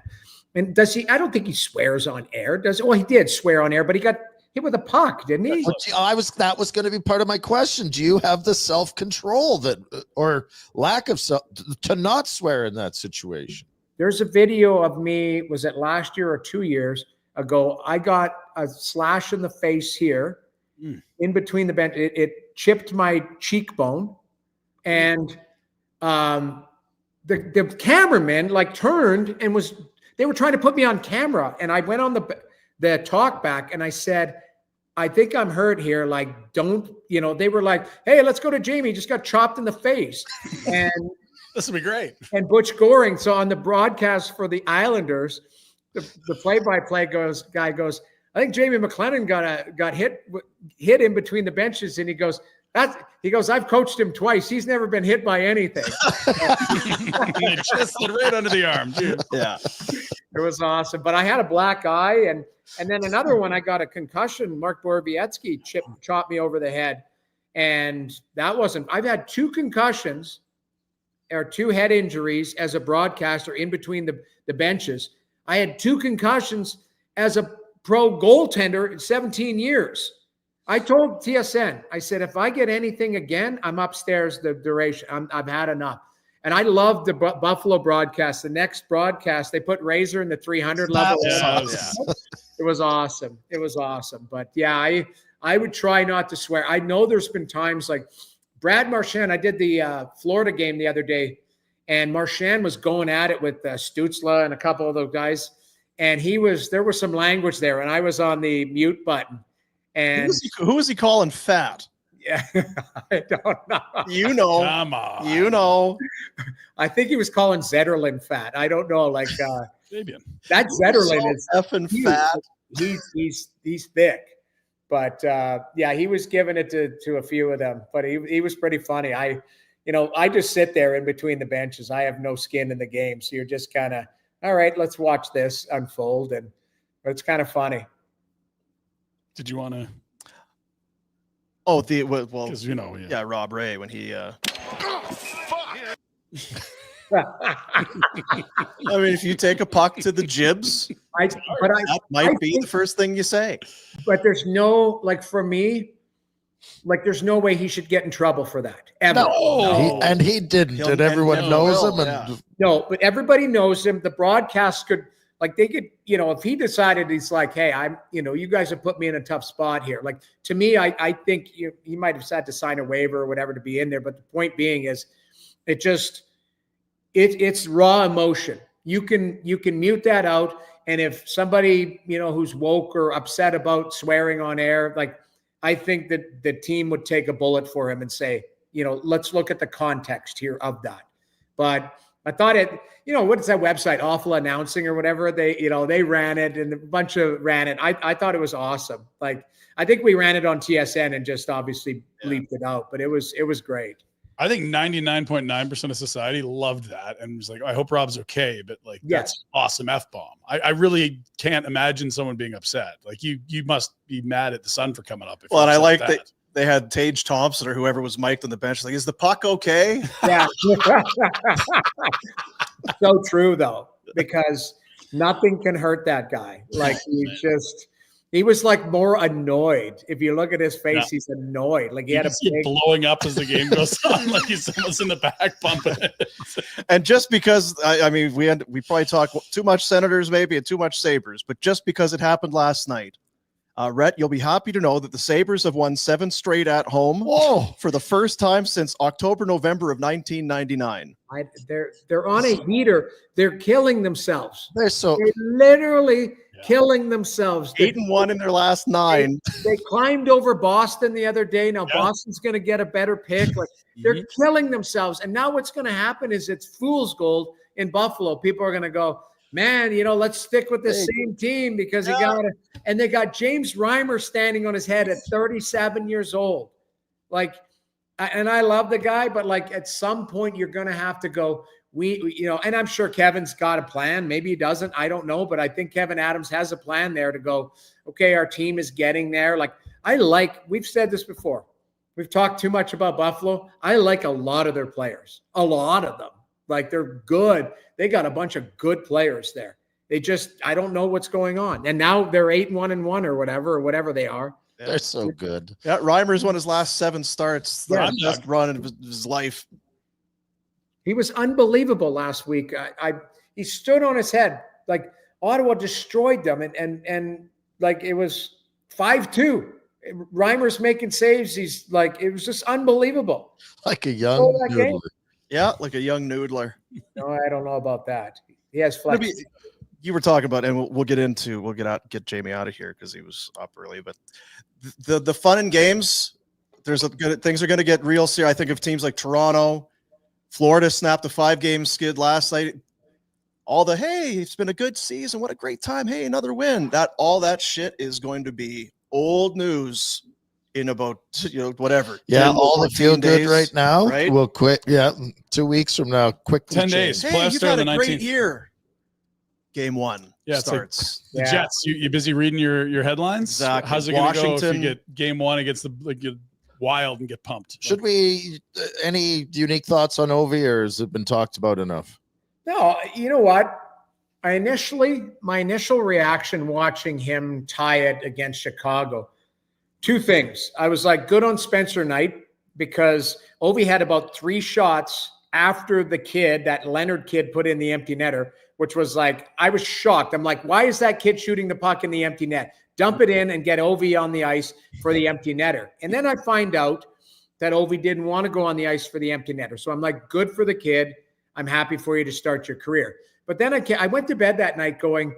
And does he? I don't think he swears on air. Does he? Well, he did swear on air, but he got hit with a puck, didn't he? That was going to be part of my question. Do you have the self-control or lack of to not swear in that situation? There's a video of me. Was it last year or 2 years ago? I got a slash in the face here, in between the bench. It chipped my cheekbone. And the cameraman like turned and they were trying to put me on camera. And I went on the talk back and I said, I think I'm hurt here. Like, don't, they were like, hey, let's go to Jamie. Just got chopped in the face. And this will be great. And Butch Goring. So on the broadcast for the Islanders, the play-by-play guy goes, I think Jamie McLennan got hit in between the benches, and he goes, I've coached him twice. He's never been hit by anything. It just slid right under the arm, too. Yeah. It was awesome. But I had a black eye, and then another one, I got a concussion. Mark Borowiecki chopped me over the head. And that wasn't – I've had 2 concussions or 2 head injuries as a broadcaster in between the benches. I had 2 concussions as a pro goaltender in 17 years. I told TSN, I said, if I get anything again, I'm upstairs the duration. I've had enough. And I loved the Buffalo broadcast. The next broadcast, they put Razor in the 300 level. It was awesome. It was awesome. But yeah, I would try not to swear. I know there's been times like Brad Marchand. I did the Florida game the other day, and Marchand was going at it with Stützle and a couple of those guys. And there was some language there, and I was on the mute button. And who was he calling fat? Yeah, I don't know. You know. Come on. You know. I think he was calling Zetterlund fat. I don't know. Like Fabian. that Zetterlund is effing fat. He's thick. But yeah, he was giving it to a few of them. But he was pretty funny. I just sit there in between the benches. I have no skin in the game, so you're just kind of, all right, let's watch this unfold, but it's kind of funny. Did you want to? Oh, Because yeah, Rob Ray when he. I mean, if you take a puck to the jibs, that might be the first thing you say. But there's no, like, for me, like, there's no way he should get in trouble for that ever. No. He didn't, and everyone knows him. And no, but everybody knows him. The broadcast could. Like they could, if he decided he's like, hey, you guys have put me in a tough spot here. Like to me, I think he might have had to sign a waiver or whatever to be in there. But the point being is it's raw emotion. You can mute that out. And if somebody, who's woke or upset about swearing on air, like I think that the team would take a bullet for him and say, let's look at the context here of that. But I thought what is that website, Awful Announcing or whatever? They ran it and a bunch of ran it. I thought it was awesome. Like, I think we ran it on TSN and just obviously bleeped it out, but it was great. I think 99.9% of society loved that and was like, I hope Rob's okay. But like, that's awesome F-bomb. I really can't imagine someone being upset. Like you must be mad at the Sun for coming up. Well, and I like that. They had Tage Thompson or whoever was mic'd on the bench. Like, is the puck okay? Yeah. So true, though, because nothing can hurt that guy. Like, he was like more annoyed. If you look at his face, he's annoyed. Like, he had blowing up as the game goes on. Like he's almost in the back bumping it. And just because, I mean, we probably talk too much Senators maybe and too much Sabres, but just because it happened last night, Rhett, you'll be happy to know that the Sabres have won 7 straight at home for the first time since November of 1999. They're on a heater. They're killing themselves. They're literally killing themselves. 8-1 in their last 9. They climbed over Boston the other day. Now Boston's going to get a better pick. Like they're killing themselves. And now what's going to happen is it's fool's gold in Buffalo. People are going to go, man, let's stick with the same team because he got it. And they got James Reimer standing on his head at 37 years old. Like, and I love the guy, but like at some point you're going to have to go, and I'm sure Kevin's got a plan. Maybe he doesn't. I don't know. But I think Kevin Adams has a plan there to go, okay, our team is getting there. Like we've said this before. We've talked too much about Buffalo. I like a lot of their players, a lot of them. Like they're good. They got a bunch of good players there. I don't know what's going on. And now they're 8-1-1 or whatever they are. They're so good. Yeah, Reimer's won his last 7 starts. The best run of his life. He was unbelievable last week. He stood on his head. Like Ottawa destroyed them, and like it was 5-2. Reimer's making saves. He's like, it was just unbelievable. Like a young noodler. Yeah, like a young noodler. No, I don't know about that. He has flex. You were talking about, and we'll get Jamie out of here because he was up early. But the fun and games, things are going to get real serious. I think of teams like Toronto, Florida snapped a 5-game skid last night. all the, hey, it's been a good season. What a great time. Hey, another win. All that shit is going to be old news in about, whatever. Yeah, 10, all the 14 feel good days, right now. right? We'll quit. Yeah, 2 weeks from now, quickly 10 change. days. Hey, Playoffs you've start had on a the great 19th. year. Game 1 Yeah, it's like starts. the Jets. You busy reading your headlines? Exactly. How's it going to go if you Washington. get game 1 against get wild and get pumped? Should we any unique thoughts on Ovi, or has it been talked about enough? No, you know what? My initial reaction watching him tie it against Chicago, 2 things. I was like, good on Spencer Knight, because Ovi had about 3 shots after the kid, that Leonard kid, put in the empty netter, which was like, I was shocked. I'm like, why is that kid shooting the puck in the empty net? Dump it in and get Ovi on the ice for the empty netter. And then I find out that Ovi didn't want to go on the ice for the empty netter. So I'm like, good for the kid. I'm happy for you to start your career. But then I went to bed that night going,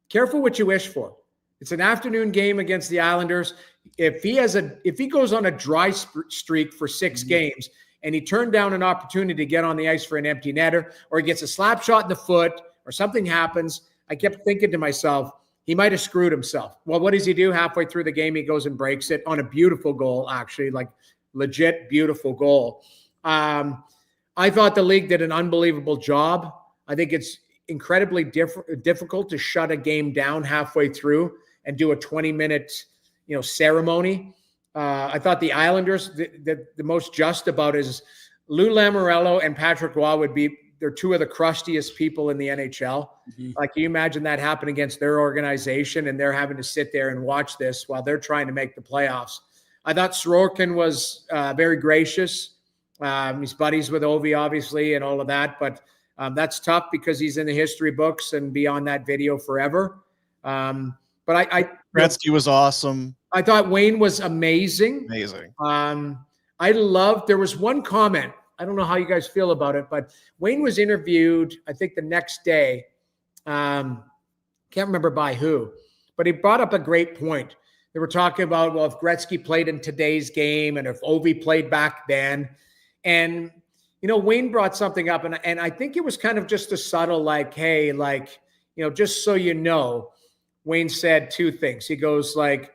careful what you wish for. It's an afternoon game against the Islanders. If he goes on a dry streak for 6 games and he turned down an opportunity to get on the ice for an empty netter, or he gets a slap shot in the foot, or something happens, I kept thinking to myself, he might have screwed himself. Well, what does he do? Halfway through the game, he goes and breaks it on a beautiful goal, actually, like legit beautiful goal. I thought the league did an unbelievable job. I think it's incredibly difficult to shut a game down halfway through and do a 20-minute, ceremony. I thought the Islanders, the most just about is Lou Lamoriello and Patrick Roy they're 2 of the crustiest people in the NHL. Mm-hmm. Like, can you imagine that happen against their organization, and they're having to sit there and watch this while they're trying to make the playoffs? I thought Sorokin was very gracious. He's buddies with Ovi, obviously, and all of that, but that's tough because he's in the history books and be on that video forever. But Gretzky was awesome. I thought Wayne was amazing. Amazing. There was one comment. I don't know how you guys feel about it, but Wayne was interviewed, I think, the next day. Can't remember by who, but he brought up a great point. They were talking about, well, if Gretzky played in today's game and if Ovi played back then. And, Wayne brought something up, and I think it was kind of just a subtle, like, hey, like, just so you know, Wayne said 2 things. He goes, like,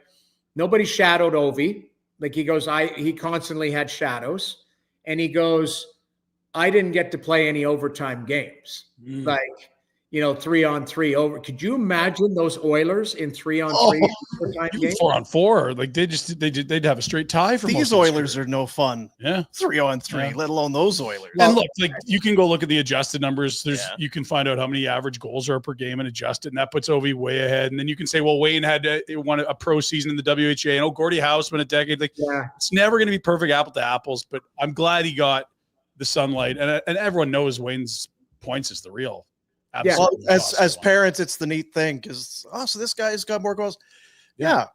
nobody shadowed Ovi. Like, he goes, he constantly had shadows. And he goes, I didn't get to play any overtime games. Like, 3-on-3 over. Could you imagine those Oilers in 3-on-3 overtime games? 4-on-4. Like, they'd have a straight tie for These Oilers are no fun. Yeah. 3-on-3, let alone those Oilers. And look, like, you can go look at the adjusted numbers. You can find out how many average goals are per game and adjust it, and that puts Ovi way ahead. And then you can say, well, Wayne won a pro season in the WHA, and Gordie Howe spent a decade. Like, it's never going to be perfect apple to apples, but I'm glad he got the sunlight. And everyone knows Wayne's points is the real. Yeah. Well, as parents, it's the neat thing because, so this guy's got more goals. Yeah.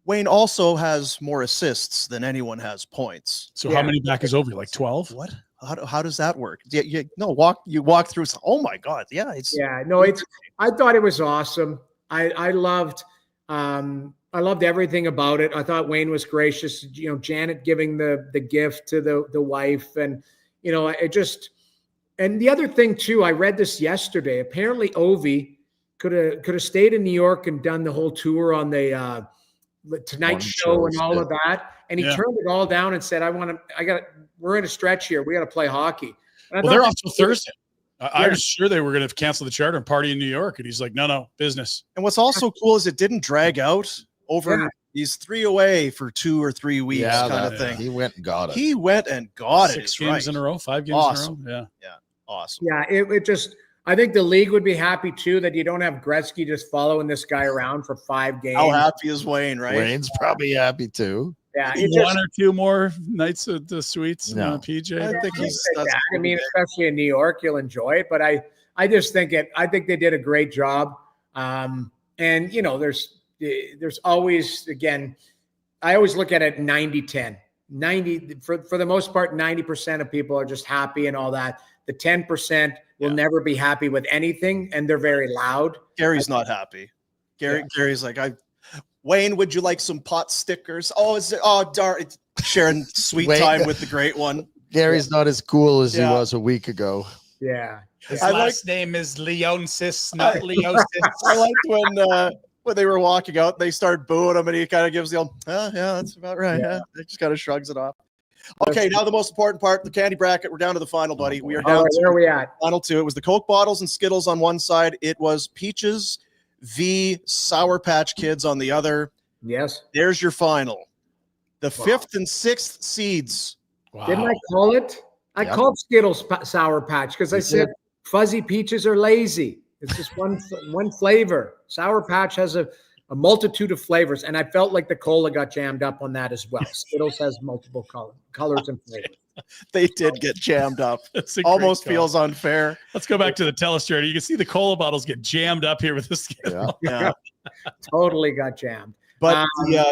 Wayne also has more assists than anyone has points. So how many back is Ovi? Like 12? What? How does that work? You walk through. Oh my God. Yeah. I thought it was awesome. I loved everything about it. I thought Wayne was gracious. Janet giving the gift to the wife, and and the other thing too, I read this yesterday. Apparently, Ovi could have stayed in New York and done the whole tour on the Tonight Show and all of that, and he turned it all down and said, we're in a stretch here. We got to play hockey." Well, they're off till Thursday. I was sure they were going to cancel the charter and party in New York, and he's like, no, business. And what's also cool is it didn't drag out over these 3 away for 2 or 3 weeks kind of thing. He went and got it. He went and got 6 games in a row, 5 games in a row. Yeah. Awesome. Yeah, it just, I think the league would be happy too that you don't have Gretzky just following this guy around for 5 games. How happy is Wayne, right? Wayne's probably happy too. Yeah, 1 or 2 more nights at the suites. No. PJ. I think I mean, especially in New York, you'll enjoy it. But I just think I think they did a great job. And there's always, again, I always look at it 90-10. 90 for the most part, 90% of people are just happy and all that. The 10% will never be happy with anything, and they're very loud. Gary's not happy. Gary's like, Wayne, would you like some pot stickers? Darn, sharing sweet time with the great one. Gary's not as cool as he was a week ago. Yeah. His I last name is Leonsis, not Leosis. I liked when they were walking out, they started booing him, and he kind of gives the old, yeah, that's about right. Yeah. He just kind of shrugs it off. Okay, now the most important part, the candy bracket. We're down to the final, buddy. We are All down right, to where are we at? final two. It was the Coke bottles and Skittles on one side. It was Peaches v. Sour Patch Kids on the other. Yes. There's your final. The 5th and 6th seeds. Wow. Didn't I call it? I called Skittles Sour Patch because I said fuzzy peaches are lazy. It's just one flavor. Sour Patch has a multitude of flavors, and I felt like the cola got jammed up on that as well. Skittles has multiple colors and flavors. They did get jammed up. That's a great Almost call. feels unfair. Let's go back to the telestrator. You can see the cola bottles get jammed up here with the Skittle. Yeah. Totally got jammed. But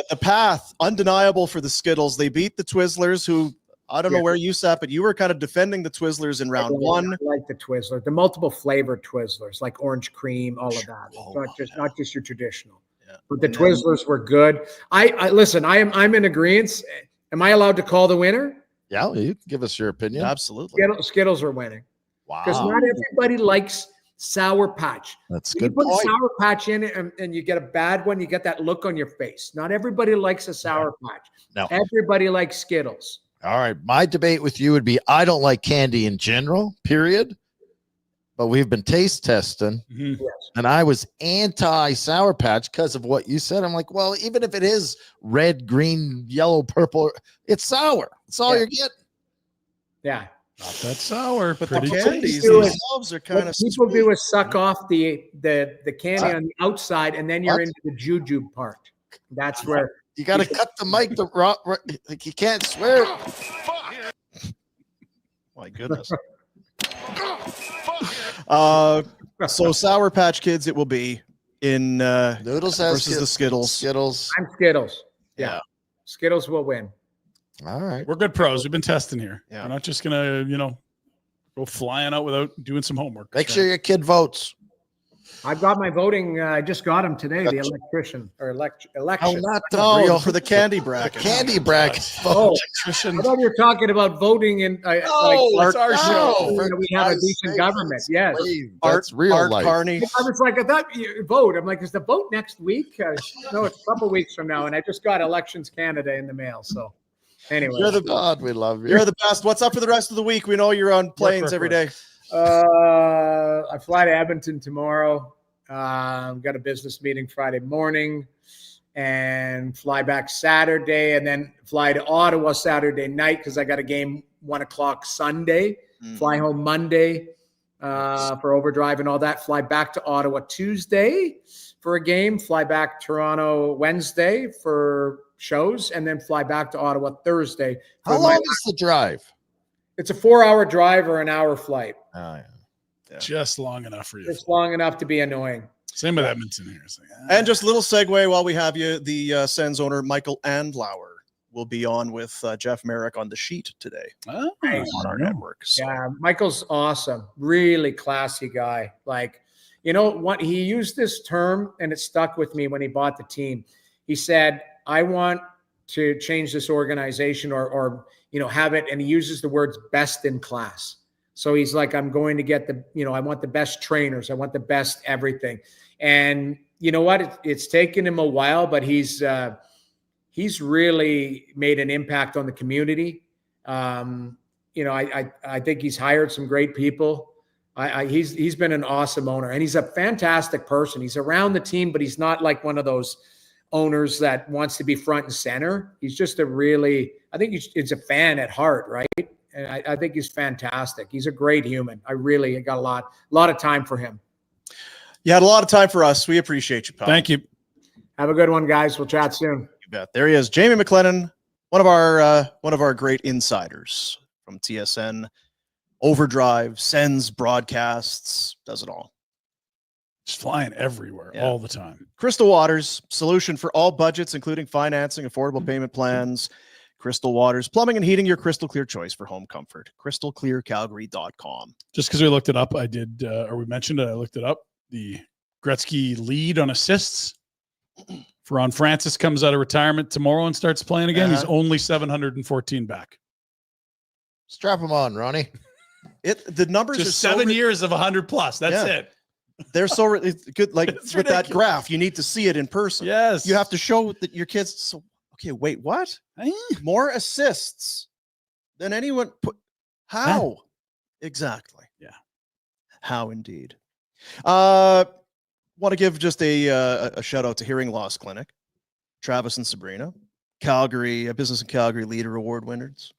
the path, undeniable for the Skittles. They beat the Twizzlers, who I don't know where you sat, but you were kind of defending the Twizzlers in round one. I like the Twizzler, the multiple flavored Twizzlers, like orange cream, all of that. Not just your traditional. Yeah. But the Twizzlers were good. I listen. I'm in agreement. Am I allowed to call the winner? Yeah, you can give us your opinion. Absolutely. Skittles are winning because Wow. not everybody likes Sour Patch. That's When you good put point. Sour Patch in it and you get a bad one, you get that look on your face. Not everybody likes a Sour Patch. No. Everybody likes Skittles. All right. My debate with you would be I don't like candy in general, period. But we've been taste testing, Mhm. Yes. and I was anti Sour Patch because of what you said. I'm like, well, even if it is red, green, yellow, purple, it's sour. That's all you're getting. Yeah. Not that sour. But Pretty the tasty. candies do it. themselves are kind What of people do is suck off the candy on the outside, and then you're into the juju part. That's where You got to cut the mic to like you can't swear. My goodness. So Sour Patch Kids it will be in Noodles has versus the Skittles. Skittles. I'm Skittles. Yeah. Skittles will win. All right. We're good pros. We've been testing here. Yeah. We're not just gonna, go flying out without doing some homework. Make sure your kid votes. I've got my voting. I just got him today. The electrician or election. Not the Oh, real for the candy the bracket. candy bracket. Oh, Electrician. I thought you were talking about voting in. it's our show. We have a decent government. Yes. That's real Art life. Carney. I was like, I thought you vote. I'm like, is the vote next week? No, it's a couple weeks from now. And I just got Elections Canada in the mail. So anyway, God, we love you. You're the best. What's up for the rest of the week? We know you're on planes every day. I fly to Edmonton tomorrow. I've got a business meeting Friday morning and fly back Saturday and then fly to Ottawa Saturday night because I got a game 1:00 Sunday. Fly home Monday for overdrive and all that. Fly back to Ottawa Tuesday for a game. Fly back Toronto Wednesday for shows and then fly back to Ottawa Thursday. How long is the drive? It's a 4-hour drive or an hour flight. Oh, yeah. Just long enough for you. It's long enough to be annoying. Same with Edmonton here. It's like, And just a little segue while we have you, the Sens owner, Michael Andlauer, will be on with Jeff Merrick on The Sheet today on our network. So. Yeah, Michael's awesome. Really classy guy. Like, what he used this term and it stuck with me when he bought the team. He said, I want to change this organization or have it. And he uses the words best in class. So he's like, I'm going to get I want the best trainers. I want the best everything. And you know what? It's taken him a while, but he's really made an impact on the community. I think he's hired some great people. He's been an awesome owner and he's a fantastic person. He's around the team, but he's not like one of those owners that wants to be front and center. He's just I think he's a fan at heart, right? And I think he's fantastic. He's a great human. I really got a lot of time for him. You had a lot of time for us. We appreciate you, pal. thank you. Have a good one, guys. We'll chat soon. You bet. There he is, Jamie McLennan, one of our great insiders from TSN, Overdrive, Sens broadcasts, does it all. Just flying everywhere all the time. Crystal Waters, solution for all budgets, including financing, affordable payment plans. Crystal Waters, plumbing and heating, your crystal clear choice for home comfort. crystalclearcalgary.com. Just because we looked it up, I did, or we mentioned it, I looked it up. The Gretzky lead on assists. Ron Francis comes out of retirement tomorrow and starts playing again. He's only 714 back. Strap him on, Ronnie. The numbers are Just so 7 years of 100 plus. That's Yeah. it. They're so it's good. Like It's with that ridiculous. graph, you need to see it in person. Yes. You have to show that your kids. So okay, wait, what? More assists than anyone put. How? Exactly. Yeah. How indeed. Want to give just a shout out to Hearing Loss Clinic, Travis and Sabrina, Calgary, a Business in Calgary Leader Award winners.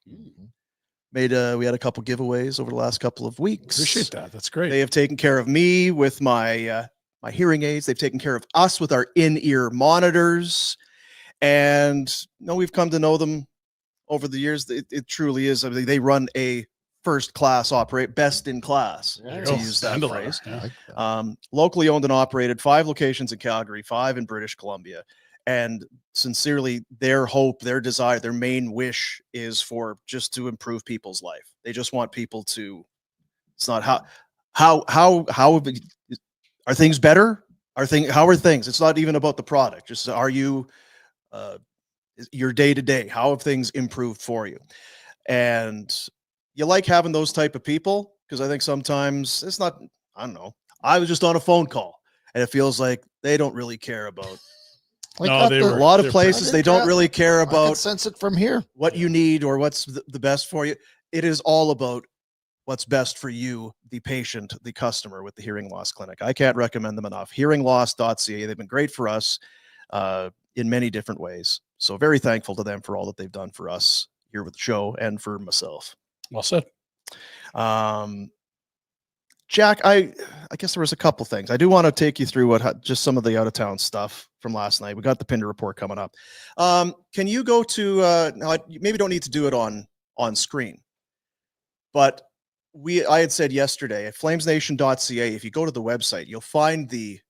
We had a couple giveaways over the last couple of weeks. Appreciate that. That's great. They have taken care of me with my my hearing aids. They've taken care of us with our in-ear monitors, and we've come to know them over the years. It truly is. I mean, they run a first-class best in class, There to you go. use that Standalone, phrase. yeah. Locally owned and operated, 5 locations in Calgary, 5 in British Columbia. And sincerely, their hope, their desire, their main wish is for just to improve people's life. They just want people to, it's not how are things better? How are things? It's not even about the product. Just are you, your day to day, how have things improved for you? And you like having those type of people, because I think sometimes it's not, I don't know. I was just on a phone call and it feels like they don't really care about Like No, at they the- were- a lot of they're places. They don't really care I can about sense it from here. what you need or what's the best for you. It is all about what's best for you, the patient, the customer with the Hearing Loss Clinic. I can't recommend them enough. Hearingloss.ca. They've been great for us in many different ways. So very thankful to them for all that they've done for us here with the show and for myself. Well said. Jack, I guess there was a couple things. I do want to take you through just some of the out of town stuff from last night. We got the Pinder Report coming up. Can you go to now? You maybe don't need to do it on screen, but I had said yesterday at FlamesNation.ca. If you go to the website, you'll find the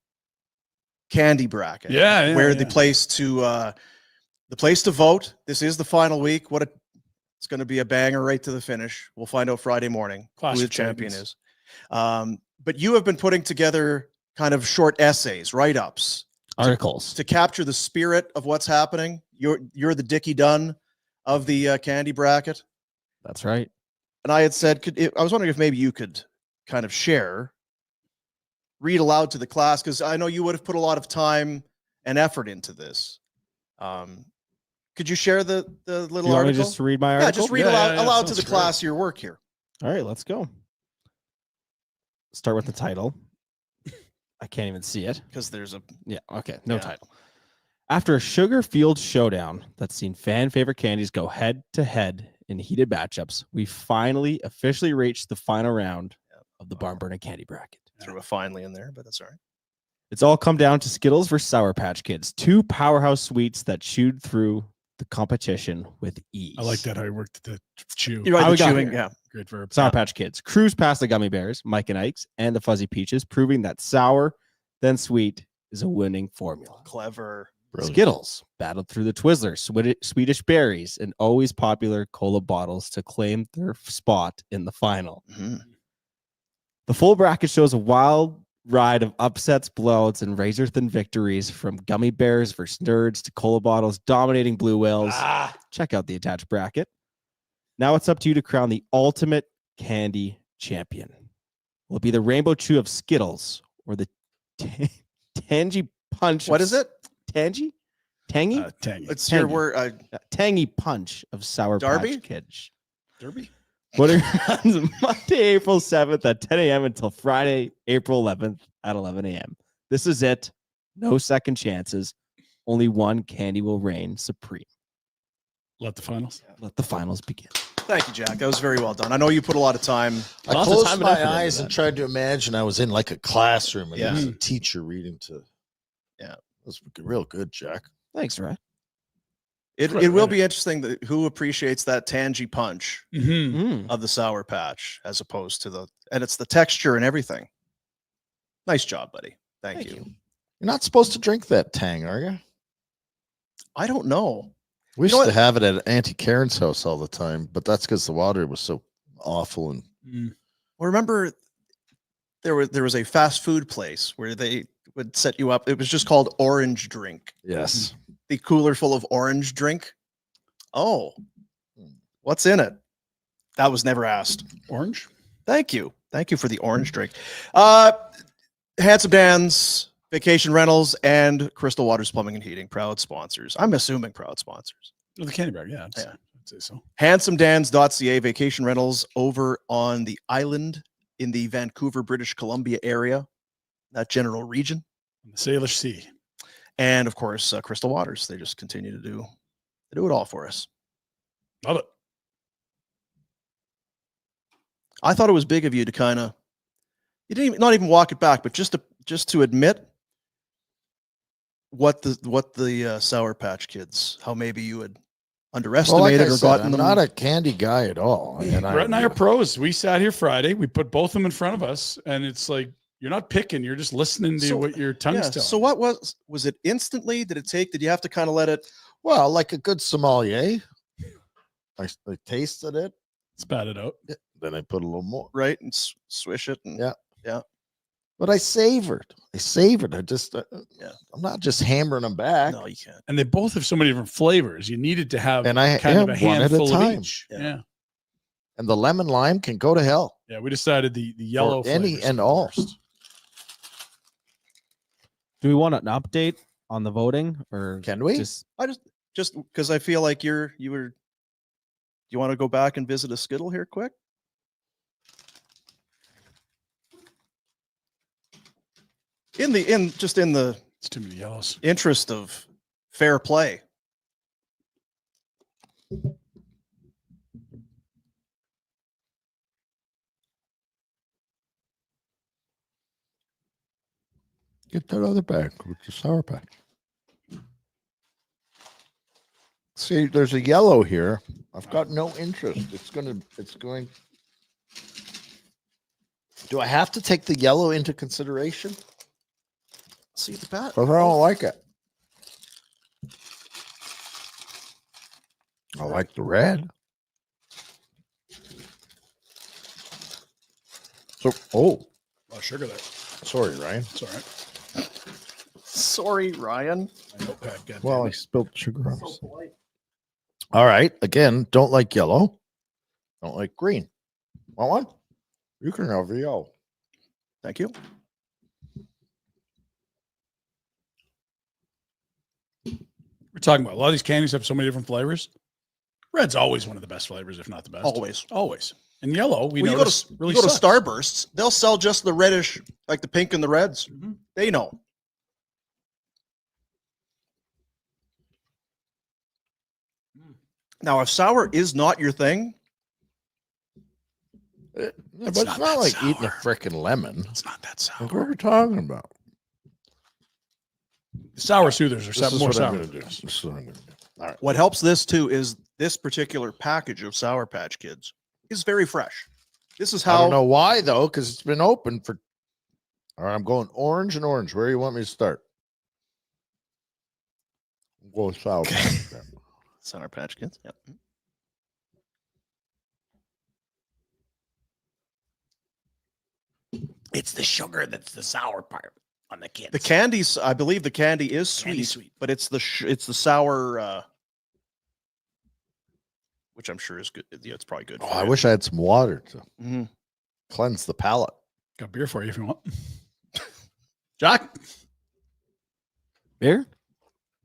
candy bracket. Yeah, where yeah. the place to vote. This is the final week. It's going to be a banger right to the finish. We'll find out Friday morning Clash who the of champion Titans. is. But you have been putting together kind of short essays, write-ups Articles. to capture the spirit of what's happening. You're the Dickie Dunn of the candy bracket. That's right. And I had said, I was wondering if maybe you could kind of read aloud to the class, because I know you would have put a lot of time and effort into this. Could you share the little You want me article? just to read my Yeah, article? just read Yeah, aloud, yeah, aloud to sounds the great. class your work here. All right, let's go. Start with the title. I can't even see it. Because there's a Yeah, okay, no Yeah. title. After a sugar-fueled showdown that's seen fan-favorite candies go head-to-head in heated matchups, we finally officially reached the final round of the Barn Burner Candy Bracket. threw a finally in there, but that's all right. It's all come down to Skittles versus Sour Patch Kids, 2 powerhouse sweets that chewed through the competition with ease. I like that. How he worked the chew. You're right, How the we got chewing, here. yeah. Great verb. Sour Patch Kids cruise past the Gummy Bears, Mike and Ike's, and the Fuzzy Peaches, proving that sour, then sweet is a winning formula. Clever. Brilliant. Skittles battled through the Twizzlers, Swedish berries, and always popular cola bottles to claim their spot in the final. Mhm. The full bracket shows a wild ride of upsets, blowouts, and razor-thin victories, from Gummy Bears versus Nerds to cola bottles dominating Blue Whales. Check out the attached bracket. Now it's up to you to crown the ultimate candy champion. Will it be the Rainbow Chew of Skittles or the Tangy Punch? What is it? Tangy? Tangy? Tangy. It's your Tangy. word. Tangy Punch of Sour Darby? Patch Kids. Derby. Voting runs Monday, April 7th at 10 a.m. until Friday, April 11th at 11 a.m. This is it. No second chances. Only one candy will reign supreme. Let the finals. Let the finals begin. Thank you, Jack. That was very well done. I know you put a lot of time. I Lots of closed time and my effort into eyes and that. tried to imagine I was in like a classroom and Yeah. there was a teacher reading to. Yeah. That was real good, Jack. Thanks, Ryan. It will be interesting who appreciates that tangy punch Mm-hmm. of the Sour Patch as opposed to and it's the texture and everything. Nice job, buddy. Thank you. You're not supposed to drink that tang, are you? I don't know. We used know to what? have it at Auntie Karen's house all the time, but that's because the water was so awful. And Well, remember there was a fast food place where they would set you up. It was just called Orange Drink. yes, The cooler full of orange drink. Oh, what's in it? That was never asked. Orange. Thank you for the orange drink. Handsome Dan's Vacation Rentals and Crystal Waters Plumbing and Heating, proud sponsors. I'm assuming proud sponsors. Oh, the candy bar, yeah, I'd say so. HandsomeDans.ca, vacation rentals over on the island in the Vancouver, British Columbia area, that general region. The Salish Sea. And of course, Crystal Waters. They just continue to do it all for us. Love it. I thought it was big of you to kind of, you didn't even, not even walk it back, but just to admit what the Sour Patch Kids, how maybe you had underestimated or gotten I'm them. not a candy guy at all. And Brett and I are pros. We sat here Friday. We put both of them in front of us, and it's like you're not picking. You're just listening to what your tongue's telling. So what was it instantly? Did it take? Did you have to kind of let it? Well, like a good sommelier, I tasted it. Spat it out. Then I put a little more. Right, and swish it. And, Yeah. Yeah. But I savored. I just, I'm not just hammering them back. No, you can't. And they both have so many different flavors. You needed to have And I kind of a one at a handful of time. each. Yeah. Yeah. And the lemon lime can go to hell. Yeah. We decided the yellow any flavors and all. first. Do we want an update on the voting, or Can we? Just I just because I feel like you want to go back and visit a Skittle here quick? In the It's too many yellows. interest of fair play. Get that other bag with the Sour Patch. See, there's a yellow here. I've got no interest. It's going. Do I have to take the yellow into consideration? See the bat? Because I don't like it. I like the red. So, A lot of sugar there. sorry, Ryan. It's all right. Sorry, Ryan. My notepad got Well, I damn spilled sugar on us. All right. Again, don't like yellow. Don't like green. Want one? You can have the yellow. Thank you. We're talking about a lot of these candies have so many different flavors. Red's always one of the best flavors, if not the best. Always. And yellow, we When you notice go really to sucks. Starbursts, they'll sell just the reddish, like the pink and the reds. Mhm. They know. Now, if sour is not your thing, Yeah, but It's it's not not that like eating a sour. freaking lemon. It's not that sour. What are we talking about? Sour soothers are This is more what I'm sour. going to do. This is what I'm going to do. All right. what helps this too is this particular package of Sour Patch Kids is very fresh. This is I how don't know why, though, because it's been open for. All right, I'm going orange and orange. Where do you want me to start? We'll go Sour Okay. Patch then. Sour Patch Kids. Yep. It's the sugar that's the sour part on the kids. The candies, I believe the candy is sweet, Candy's sweet. but it's the sour, which I'm sure is good. Yeah, it's probably good. Oh, for I you. wish I had some water to Mhm. cleanse the palate. Got beer for you if you want. Jack? beer?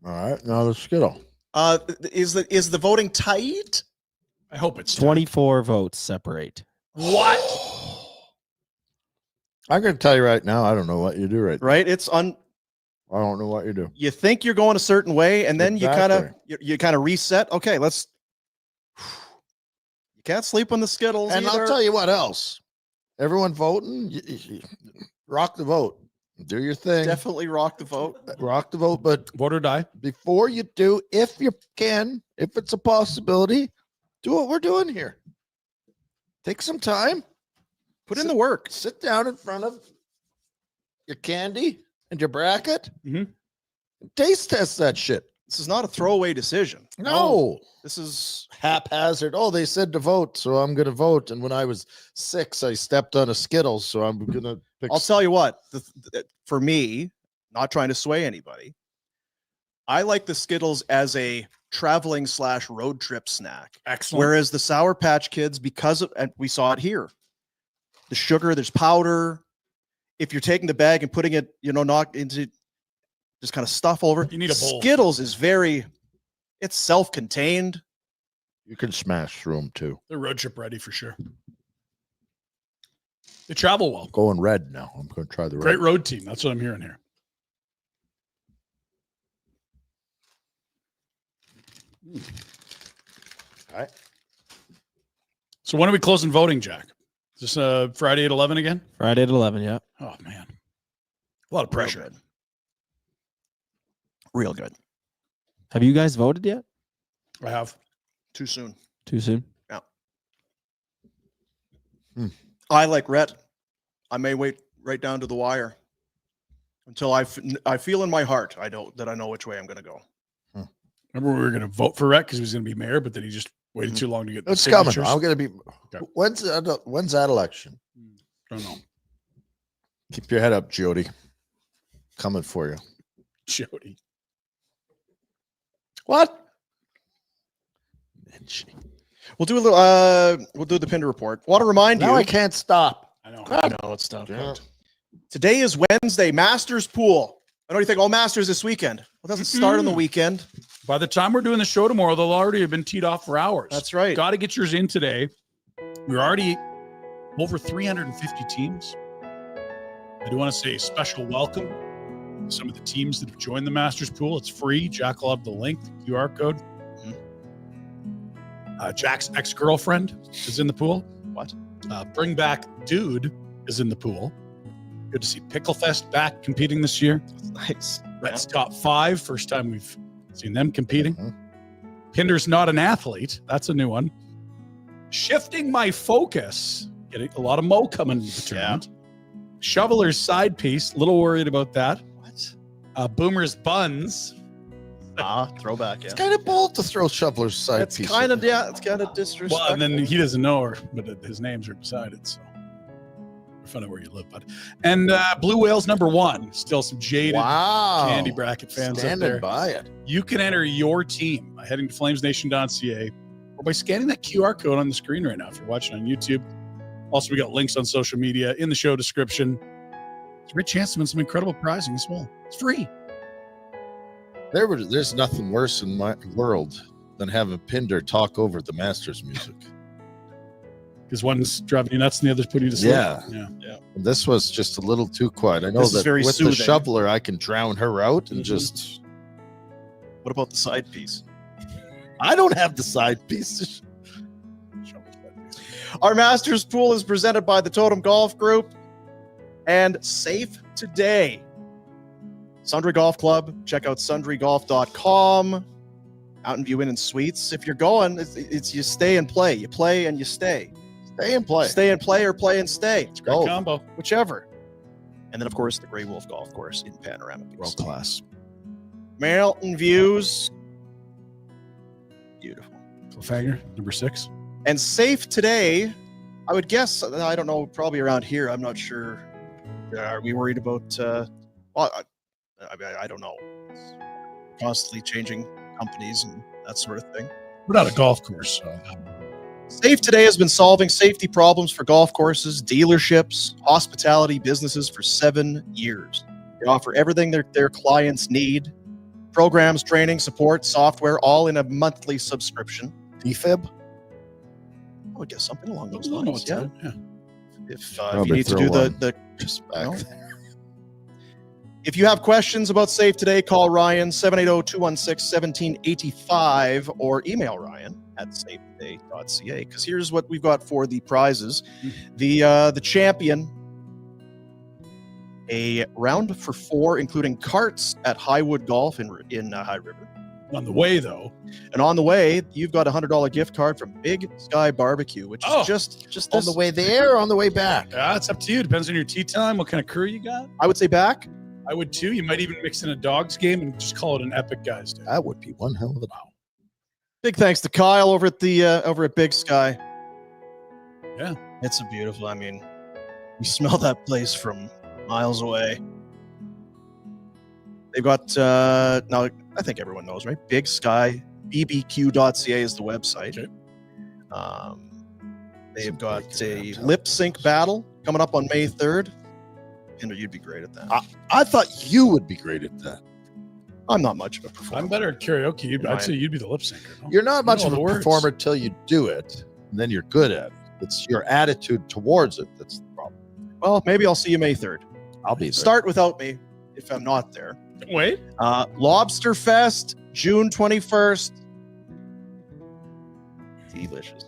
All right, now the Skittle. Is the voting tight? I hope it's 24 votes separate. What? I'm going to tell you right now, I don't know what you do right now. Right? It's I don't know what you do. you think you're going a certain way, and then Exactly. you kind of reset. Okay, let's. You can't sleep on the Skittles. And either. I'll tell you what else. Everyone voting, rock the vote. Do your thing. Definitely rock the vote. Rock the vote. But Vote or die. before you do, if you can, if it's a possibility, do what we're doing here. Take some time. Put in the work. Sit down in front of your candy and your bracket. Mhm. Taste test that shit. This is not a throwaway decision. No. This is Haphazard. Oh, they said to vote, so I'm going to vote. And when I was 6, I stepped on a Skittles, so I'm going to pick. I'll tell you what, for me, not trying to sway anybody, I like the Skittles as a traveling / road trip snack. Excellent. Whereas the Sour Patch Kids, because of, and we saw it here, the sugar, there's powder. If you're taking the bag and putting it, not into just kind of stuff over. You need a bowl. Skittles is it's self-contained. You can smash through them too. They're road trip ready for sure. They travel well. Going red now. I'm going to try the red. Great road team. That's what I'm hearing here. All right. So when are we closing voting, Jack? Is this Friday at 11 again? Friday at 11, yeah. Oh, man. A lot of pressure. Real good. Have you guys voted yet? I have. Too soon. Too soon? Yeah. I like Rhett. I may wait right down to the wire until I feel in my heart I know which way I'm going to go. Remember we were going to vote for Rhett because he was going to be mayor, but then he just waited too long to get the It's coming. signatures. I'm going to be. Okay. When's that election? Don't know. Keep your head up, Jody. Coming for you. Jody. What? We'll do a little. We'll do the Pinder Report. Want to remind Now you. I can't stop. I know. I know it's tough. Yeah. Today is Wednesday. Masters pool. I know you think all Masters this weekend. Well, it doesn't start on the weekend. By the time we're doing the show tomorrow, they'll already have been teed off for hours. That's right. Got to get yours in today. We're already over 350 teams. I do want to say a special welcome to some of the teams that have joined the Masters pool. It's free. Jack will have the link, the QR code. Jack's ex-girlfriend is in the pool. What? Bring Back Dude is in the pool. Good to see Picklefest back competing this year. Nice. Rhett's top 5. First time we've seen them competing. Mhm. Pinder's not an athlete. That's a new one. Shifting my focus. Getting a lot of Mo coming to the tournament. Shoveler's side piece. A little worried about that. What? Boomer's buns. Throwback. Yeah. It's kind of bold to throw Shoveler's side It's piece. kind of disrespectful. Well, and then he doesn't know her, but his name's right beside it. So we're finding out where you live, bud. And Blue Whale's number 1. Still some jaded candy bracket fans out Standing there. by it. You can enter your team by heading to FlamesNation.ca or by scanning that QR code on the screen right now if you're watching on YouTube. Also, we got links on social media in the show description. There's a great chance to win some incredible prizing as well. It's free. There's nothing worse in my world than having Pinder talk over the Masters music. Because one's driving you nuts and the other's putting you to sleep. Yeah. And this was just a little too quiet. I know This is that very with soothing. the shoveler, I can drown her out and Mhm. just. What about the side piece? I don't have the side pieces. Our Masters pool is presented by the Totem Golf Group and Safe Today. Sundry Golf Club. Check out sundrygolf.com. Mountain View Inn and Suites. If you're going, it's you stay and play. You play and you stay. Stay and play. Stay and play or play and stay. It's a great combo. Whichever. And then, of course, the Grey Wolf Golf Course in Panorama. World class. Mountain views. Beautiful. Cliffhanger, number 6. And Safe Today, I would guess, I don't know, probably around here. I'm not sure. Are we worried about, I don't know. Constantly changing companies and that sort of thing. We're not a golf course, so. Safe Today has been solving safety problems for golf courses, dealerships, hospitality businesses for 7 years. They offer everything their clients need. Programs, training, support, software, all in a monthly subscription. Defib? I would guess something along those I don't know lines. what Yeah. to do. Yeah. If you Probably need to throw do one the just back No. there. If you have questions about Safe Today, call Ryan 780-216-1785 or email Ryan at safetoday.ca. Because here's what we've got for the prizes. The champion, a round for 4, including carts at Highwood Golf in High River. On the way, though. And on the way, you've got a $100 gift card from Big Sky Barbecue, which is just On this, the way there or on the way back? Yeah, it's up to you. Depends on your tea time, what kind of curry you got. I would say back. I would too. You might even mix in a dog's game and just call it an epic guys day. That would be one hell of a Big thanks to Kyle over at Big Sky. Yeah. It's a beautiful. I mean, you smell that place from miles away. They've got now. I think everyone knows, right? Big Sky BBQ.ca is the website. Okay. They've got a lip sync battle coming up on May 3rd. Pinder, you'd be great at that. I thought you would be great at that. I'm not much of a performer. I'm better at karaoke. I'd Right. say you'd be the lip syncer. No? You're not much know of the a words. performer till you do it, and then you're good at it. It's your attitude towards it that's the problem. Well, maybe I'll see you May 3rd. I'll be there. Start without me if I'm not there. Wait. Lobster Fest, June 21st. Delicious.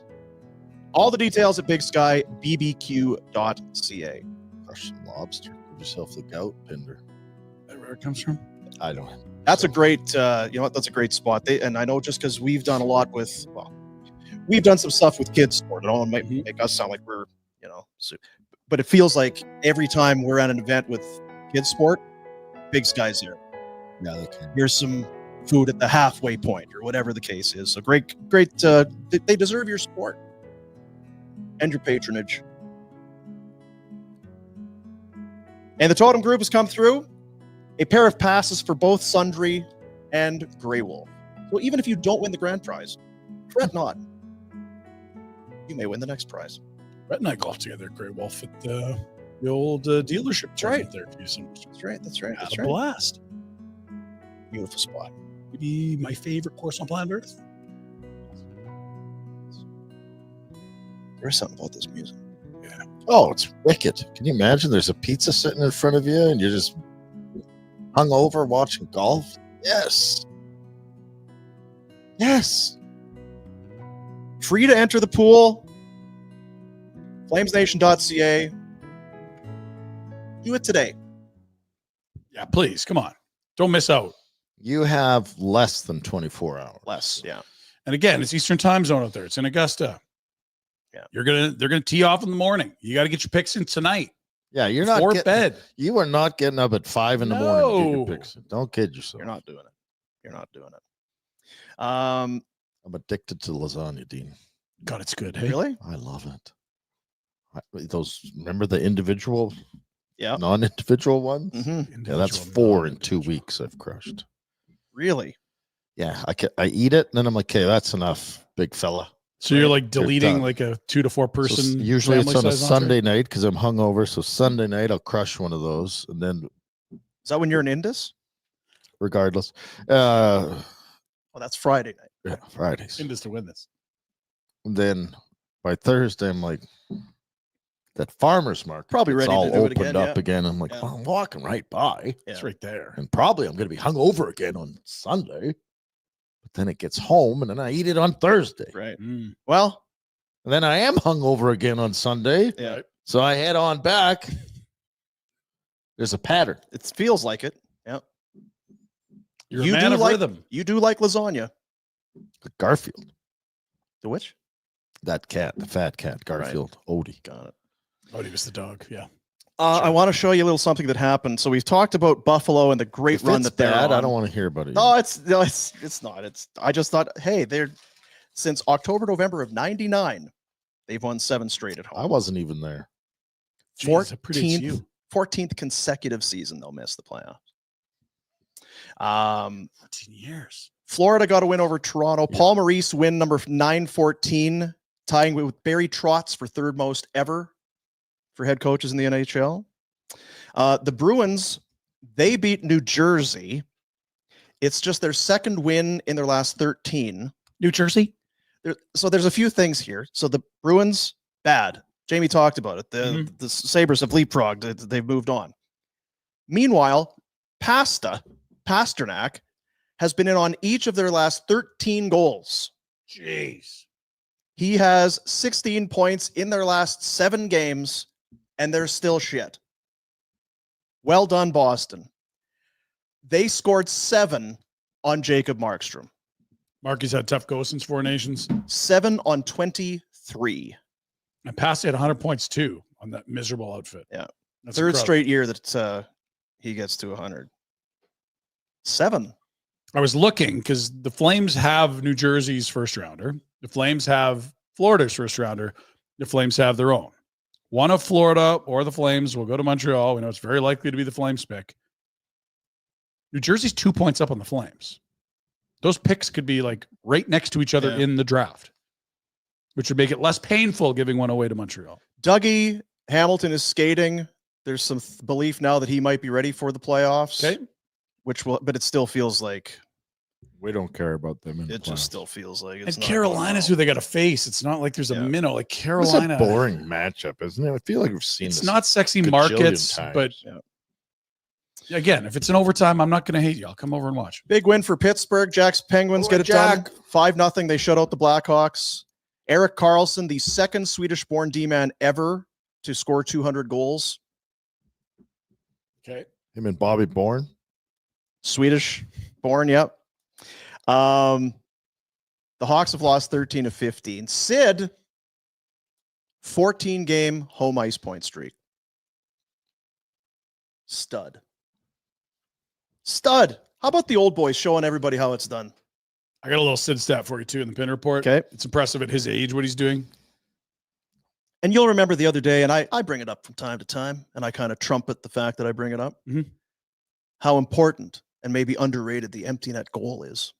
All the details at bigskybbq.ca. Crush some lobster. Give yourself the gout, Pinder. Where it comes from? I don't. That's a great, you know what? That's a great spot. And I know just because we've done a lot with, well, we've done some stuff with kids sport. And all it might make us sound like we're, you know, but it feels like every time we're at an event with kids sport, Big Sky's there. Yeah, they can. Here's some food at the halfway point or whatever the case is. So great. They deserve your support and your patronage. And the totem group has come through. A pair of passes for both Sundry and Grey Wolf. So even if you don't win the grand prize, fret not. You may win the next prize. Brett and I golfed together at Grey Wolf at the old dealership tournament there. That's right. That's right. That's Had a right. blast. Beautiful spot. Maybe my favorite course on planet Earth. There's something about this music. Oh, it's wicked. Can you imagine? There's a pizza sitting in front of you and you're just hung over watching golf? Yes. Yes. Free to enter the pool. FlamesNation.ca. Do it today. Yeah, please. Come on. Don't miss out. You have less than 24 hours. Less. Yeah. And again, it's Eastern time zone out there. It's in Augusta. Yeah. They're gonna tee off in the morning. You got to get your picks in tonight. Yeah, you're not Before getting, bed. You are not getting up at 5 in the morning to get your No. picks. Don't kid yourself. You're not doing it. You're not doing it. I'm addicted to lasagna, Dean. God, it's good. Hey, Really? I love it. Remember the individual, Yeah. non-individual ones? Mm-hmm. Yeah, that's 4 in 2 weeks I've crushed. Really? Yeah, I eat it, and then I'm like, okay, that's enough, big fella. So you're like You're deleting done. like a 2 to 4 So person. usually it's on a family-size entree? Sunday night because I'm hungover. So Sunday night I'll crush one of those, and then Is that when you're in Indus? regardless, Oh, that's Friday night. yeah, Fridays. Indus to win this. And then by Thursday I'm like, that farmer's market Probably it's ready to all do it opened again, up yeah. again. I'm like, Yeah. well, I'm walking right by, It's Yeah. right there. and probably I'm going to be hungover again on Sunday. But then it gets home, and then I eat it on Thursday, Right. Mm. Well, and then I am hungover again on Sunday. yeah. Right. So I head on back. There's a pattern. It feels like it. Yeah. You're You a man do of like- rhythm. You do like lasagna. Garfield, The which? that cat, the fat cat, Garfield, Odie. Got it. Oh, he was the dog. Yeah. I want to show you a little something that happened. So we've talked about Buffalo and the great If run it's that they're bad, I on. don't want to hear about it. No, it's not. I just thought, hey, they're since October, November of '99, they've won 7 straight at I home. wasn't even there. Jeez, that predates 14th, you. 14th consecutive season they'll miss the playoffs. 14 years. Florida got a win over Toronto. Yeah. Paul Maurice win number 914, tying with Barry Trotz for third most ever for head coaches in the NHL. The Bruins, they beat New Jersey. It's just their second win in their last 13. New Jersey. So there's a few things here. So the Bruins, bad. Jamie talked about it. The Sabres have leapfrogged. They've moved on. Meanwhile, Pasternak has been in on each of their last 13 goals. Jeez. He has 16 points in their last 7 games, and they're still shit. Well done, Boston. They scored 7 on Jacob Markstrom. Marky's had tough go since 4 Nations. 7 on 23. And Passy had 100 points too on that miserable outfit. Yeah. That's Third incredible. straight year that he gets to 100. 7. I was looking because the Flames have New Jersey's first rounder. The Flames have Florida's first rounder. The Flames have their own. One of Florida or the Flames will go to Montreal. We know it's very likely to be the Flames pick. New Jersey's 2 points up on the Flames. Those picks could be like right next to each other Yeah. in the draft. which would make it less painful giving one away to Montreal. Dougie Hamilton is skating. There's some belief now that he might be ready for the playoffs. Okay. But it still feels like We don't care about them. it just still feels like it's And not Carolina's who going they got to face. It's not like there's a minnow. Like It's Carolina. a boring matchup, isn't it? I feel like we've seen It's this not sexy gajillion markets, times. but again, if it's an overtime, I'm not going to hate you. I'll come over and watch. Big win for Pittsburgh. Jack's Penguins Go get it Jack. done. 5-0. They shut out the Blackhawks. Eric Carlson, the second Swedish-born D-man ever to score 200 goals. Okay. him and Bobby Bourne. Swedish-born, yep. The Hawks have lost 13 of 15. Sid, 14-game home ice point streak. Stud. How about the old boys showing everybody how it's done? I got a little Sid stat for you too in the Pinder Report. Okay. It's impressive at his age what he's doing. And you'll remember the other day, and I bring it up from time to time, and I kind of trumpet the fact that I bring it up, how important and maybe underrated the empty net goal is.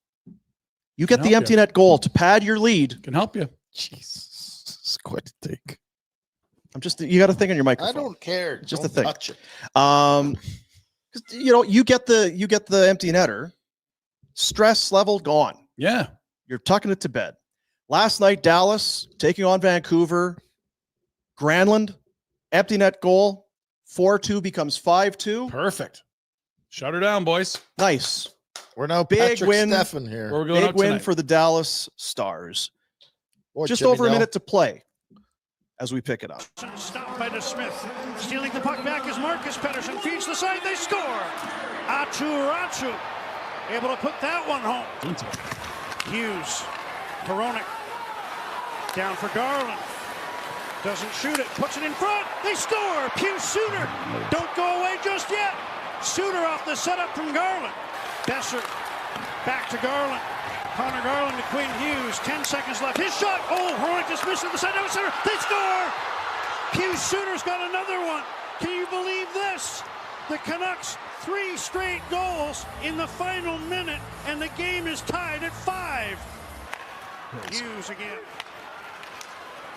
You get the empty net goal to pad your lead. Can help you. Jesus, it's quite a take. You got to think on your microphone. I don't care. Just Don't a thing. touch it. 'Cause, you get the empty netter, stress level gone. Yeah. You're tucking it to bed. Last night, Dallas taking on Vancouver. Granlund, empty net goal. 4-2 becomes 5-2. Perfect. Shut her down, boys. Nice. We're now Big Patrick win. Steffen here. Where we going Big out win tonight? for the Dallas Stars. Boy, Just Jimmy over a Nell. minute to play as we pick it up. Stopped by DeSmith. Stealing the puck back is Marcus Pettersson. Feeds the side. They score. Atu able to put that one home. Hughes. Hronek. Down for Garland. Doesn't shoot it. Puts it in front. They score. Pew Suter. Don't go away just yet. Suter off the setup from Garland. Besser. Back to Garland. Connor Garland to Quinn Hughes. 10 seconds left. His shot. Oh, Hronek dismissed at the side. Out center. They score. Pew Suter's got another one. Can you believe this? The Canucks 3 straight goals in the final minute, and the game is tied at 5. Hughes again.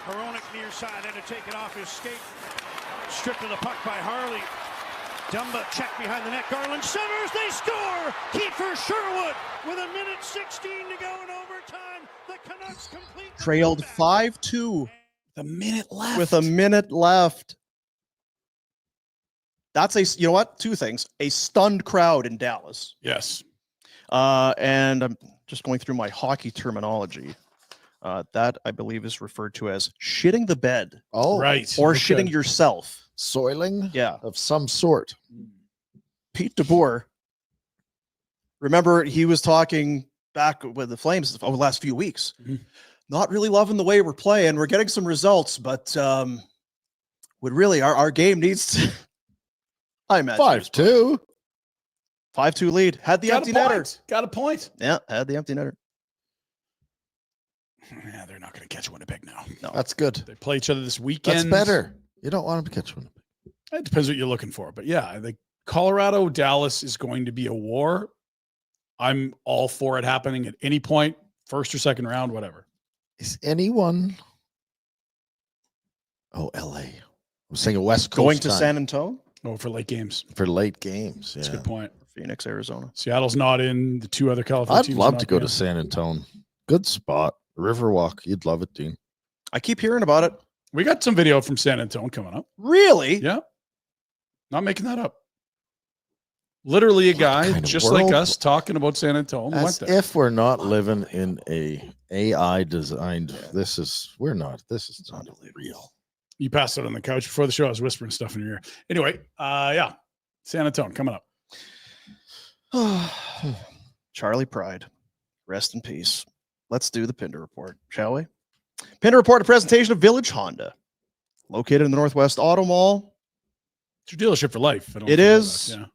Hronek near side had to take it off his skate. Stripped of the puck by Harley. Dumba check behind the net. Garland centers. They score. Kiefer Sherwood with 1:16 to go in overtime. The Canucks complete. Trailed 5-2 The minute left. with a minute left. That's you know what? 2 things. A stunned crowd in Dallas. Yes. And I'm just going through my hockey terminology. That I believe is referred to as shitting the bed Oh, Right. or Okay. shitting yourself. soiling Yeah. of some sort. Pete DeBoer, remember he was talking back with the Flames over the last few weeks. Not really loving the way we're playing. We're getting some results, but would really our game needs to. I imagine 5-2. 5-2 lead. Had the empty netter. Got a point. Yeah, had the empty netter. Yeah, they're not going to catch Winnipeg now. No. That's good. They play each other this weekend. That's better. You don't want him to catch one. It depends what you're looking for. But yeah, I think Colorado, Dallas is going to be a war. I'm all for it happening at any point, first or second round, whatever. Is anyone? Oh, LA. I was thinking West Coast Going to time San Antonio, Oh, for late games. for late games. That's a Yeah. good point. Phoenix, Arizona. Seattle's not in. The 2 other California I'd teams love are to not go in. to San Antonio. Good spot. Riverwalk. You'd love it, Dean. I keep hearing about it. We got some video from San Antonio coming up. Really? Yeah. Not making that up. Literally a guy kind of just like world? us talking about San Antonio. Went As there. if we're not living in a AI designed. This is not real. You passed out on the couch before the show. I was whispering stuff in your ear. Anyway, yeah. San Antonio coming up. Charlie Pride, rest in peace. Let's do the Pinder Report, shall we? Pinder Report, a presentation of Village Honda, located in the Northwest Auto Mall. It's your dealership for life. I don't It know if you know is. that. Yeah.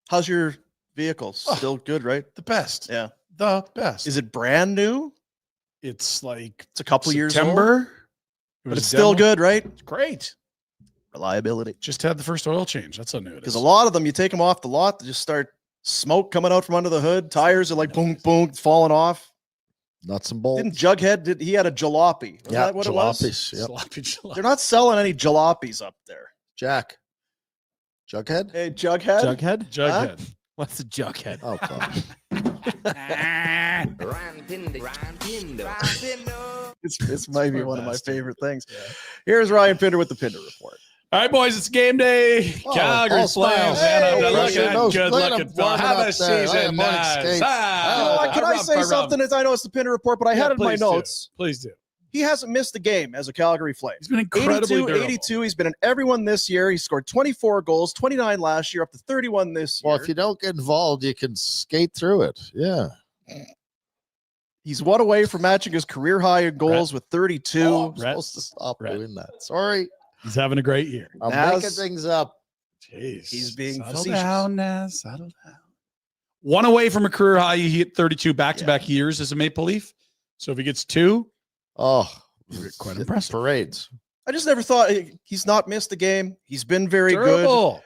How's your vehicle? Still good, right? The best. Yeah. The best. Is it brand new? It's like It's a couple years old, September. It but was it's still demo. good, right? It's great. Reliability. Just had the first oil change. That's how new it Because is. a lot of them, you take them off the lot, they just start smoke coming out from under the hood. Tires are like boom, boom, falling off. Nuts and bolts. Didn't Jughead? He had a jalopy? Was that what jalopies. it was? Yep. Sloppy jalopy. They're not selling any jalopies up there. Jack. Jughead? Hey, Jughead. Jughead? Jughead. What's a jughead? Oh, God. This might be one of my favorite things. Here's Ryan Pinder with the Pinder Report. All right, boys, it's game day. Oh, Calgary all Flames. smiles. And Hey, look Russian at nose. good Look at looking him fella. warming Have a up there. Look at season. him morning Nice. skates. You know what? Can I say something? I know it's the Pinder Report, but I had it in my notes. Please do. He hasn't missed a game as a Calgary Flame. He's been incredibly 82, durable. 82. He's been in everyone this year. He scored 24 goals, 29 last year, up to 31 this year. Well, if you don't get involved, you can skate through it. Yeah. He's one away from matching his career high in goals with 32. I'm Brett. supposed to stop Brett. doing that. Sorry. He's having a great year. I'm Naz- making things up. Jeez. He's being settle facetious. down, Naz. Settle down. One away from a career high. He hit 32 back-to-back years as a Maple Leaf. So if he gets two, Oh, quite impressive. Parades. I just never thought he's not missed a game. He's been very good. durable.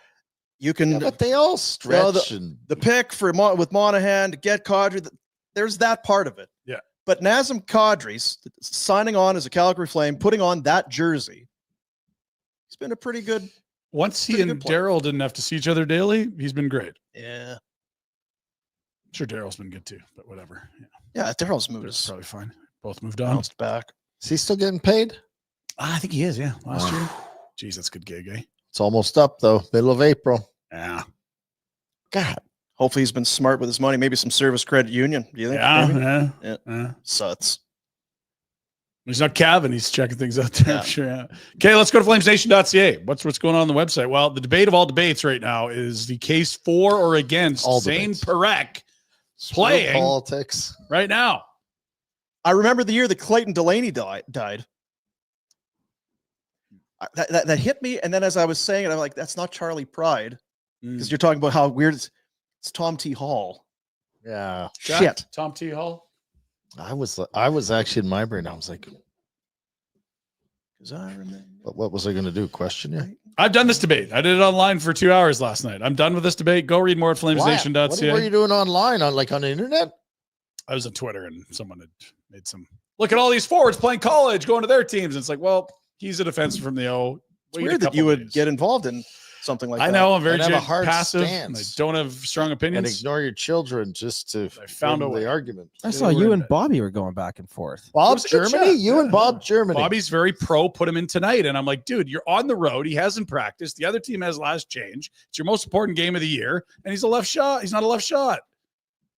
You can Yeah, but they all stretch and the pick for with Monahan to get Kadri. There's that part of it. Yeah. But Nazem Kadri's signing on as a Calgary Flame, putting on that jersey. He's been a pretty good. Once he Pretty and good player. Daryl didn't have to see each other daily, he's been great. Yeah. I'm sure Daryl's been good too, but whatever. Yeah, Yeah. Daryl's moved it's us. probably fine. Both moved on. Bounced back. is he still getting paid? I think he is. Yeah, last year. Jeez, that's a good gig, eh? It's almost up though. Middle of April. Yeah. God. Hopefully he's been smart with his money. Maybe some service credit union. Do you think? Maybe? Yeah. Yeah. Suts. He's not Calvin. He's checking things out there. Yeah. I'm sure. Yeah. Okay, let's go to flamesnation.ca. What's going on the website? Well, the debate of all debates right now is the case for or against All Zayne debates. Perek Screw playing politics. right now. I remember the year that Clayton Delaney died. That hit me. And then as I was saying it, I'm like, that's not Charlie Pride. Because you're talking about how weird it's Tom T. Hall. Yeah. Jack, Shit. Tom T. Hall. I was actually in my brain. I was like, Because I remember. what was I going to do? Question you? I've done this debate. I did it online for 2 hours last night. I'm done with this debate. Go read more at What were flamesnation.ca. you doing online on the internet? I was on Twitter and someone had made some look at all these forwards playing college, going to their teams. And it's like, well, he's a defensive from the O. It's weird that you would get involved in something like that. I know I'm very And have a hard passive. And I stance. don't have strong And opinions. ignore your children just to I found a win way. the argument. I saw you and Bobby were going back and forth. Bob was a good Germany? chat. You and Bob Germany. Bobby's very pro, put him in tonight. And I'm like, dude, you're on the road. He hasn't practiced. The other team has last change. It's your most important game of the year. And he's a left shot. He's not a left shot.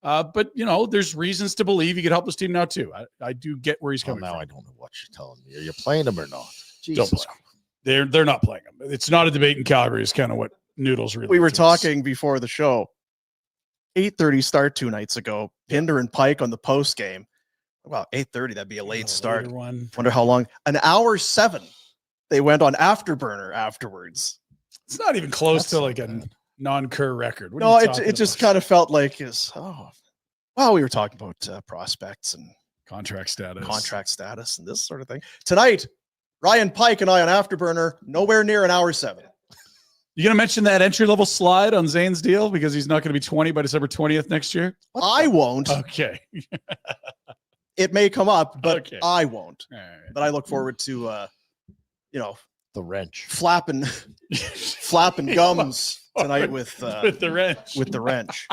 But, there's reasons to believe he could help this team now, too. I do get where he's coming now from. I don't know what you're telling me. Are you playing him or not? Don't Jesus. play him. They're not playing him. It's not a debate in Calgary. It's kind of what Noodles really We were to us. talking before the show. 8:30 start 2 nights ago. Pinder and Pike on the post game. Wow, 8:30. That'd be a late start. Later one. Wonder how long. An hour 7. They went on Afterburner afterwards. It's not even close That's to not like a bad. non-Cur record. What No, are you it talking just about? kind of felt like we were talking about prospects and contract status. contract status and this sort of thing. Tonight, Ryan Pike and I on Afterburner, nowhere near an hour 7. You gonna mention that entry-level slide on Zayne's deal because he's not gonna be 20 by December 20th next year? I won't. Okay. It may come up, but Okay. I won't. All right. But I look forward to The wrench. flapping gums tonight with the wrench. with the wrench.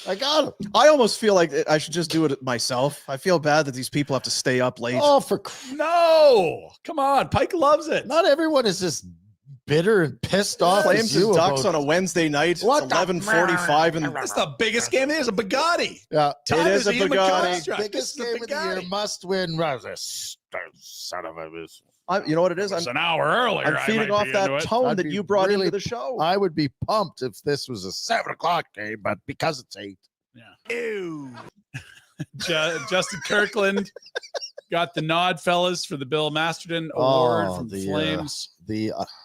I got him. I almost feel like I should just do it myself. I feel bad that these people have to stay up late. Oh, No, come on. Pike loves it. not everyone is just bitter and pissed off. Flames as and you Ducks about- on a Wednesday night. It's What the- 11:45 and That's the biggest game. There's a Bugatti. Yeah. Time is a Ian Bugatti. McConstruct. This Biggest is a game of the year, Bugatti. must win. Son of a bitch. you know what it is? It's an hour earlier. I'm I feeding might off be that into it. tone I'd that be you brought really- into the show. I would be pumped if this was a 7:00 game, but because it's 8. Yeah. Ew. Justin Kirkland got the nod, fellas, for the Bill Masterton Award Oh, from the, Flames.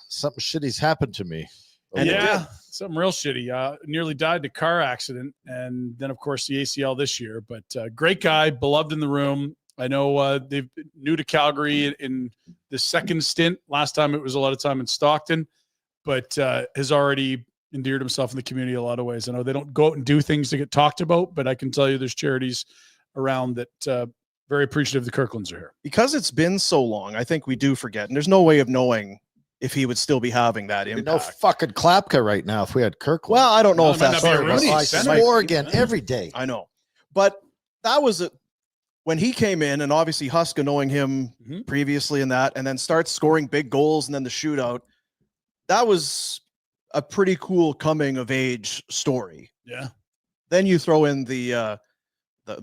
Something shitty's happened to me. And it Yeah, something real shitty. Nearly died in a car accident, and then of course the ACL this year. But great guy, beloved in the room. I know they've new to Calgary in the second stint. Last time it was a lot of time in Stockton, but has already endeared himself in the community a lot of ways. I know they don't go out and do things to get talked about, but I can tell you there's charities around that very appreciative the Kirklands are here. Because it's been so long, I think we do forget, and there's no way of knowing if he would still be having that impact. No fucking Klapka right now if we had Kirkland. Well, I don't know No, if it might that's not be a true. Rooney. I Center. swore again every day. I know. But that was when he came in, and obviously Huska knowing him previously in that, and then starts scoring big goals and then the shootout. That was a pretty cool coming of age story. Yeah. Then you throw in the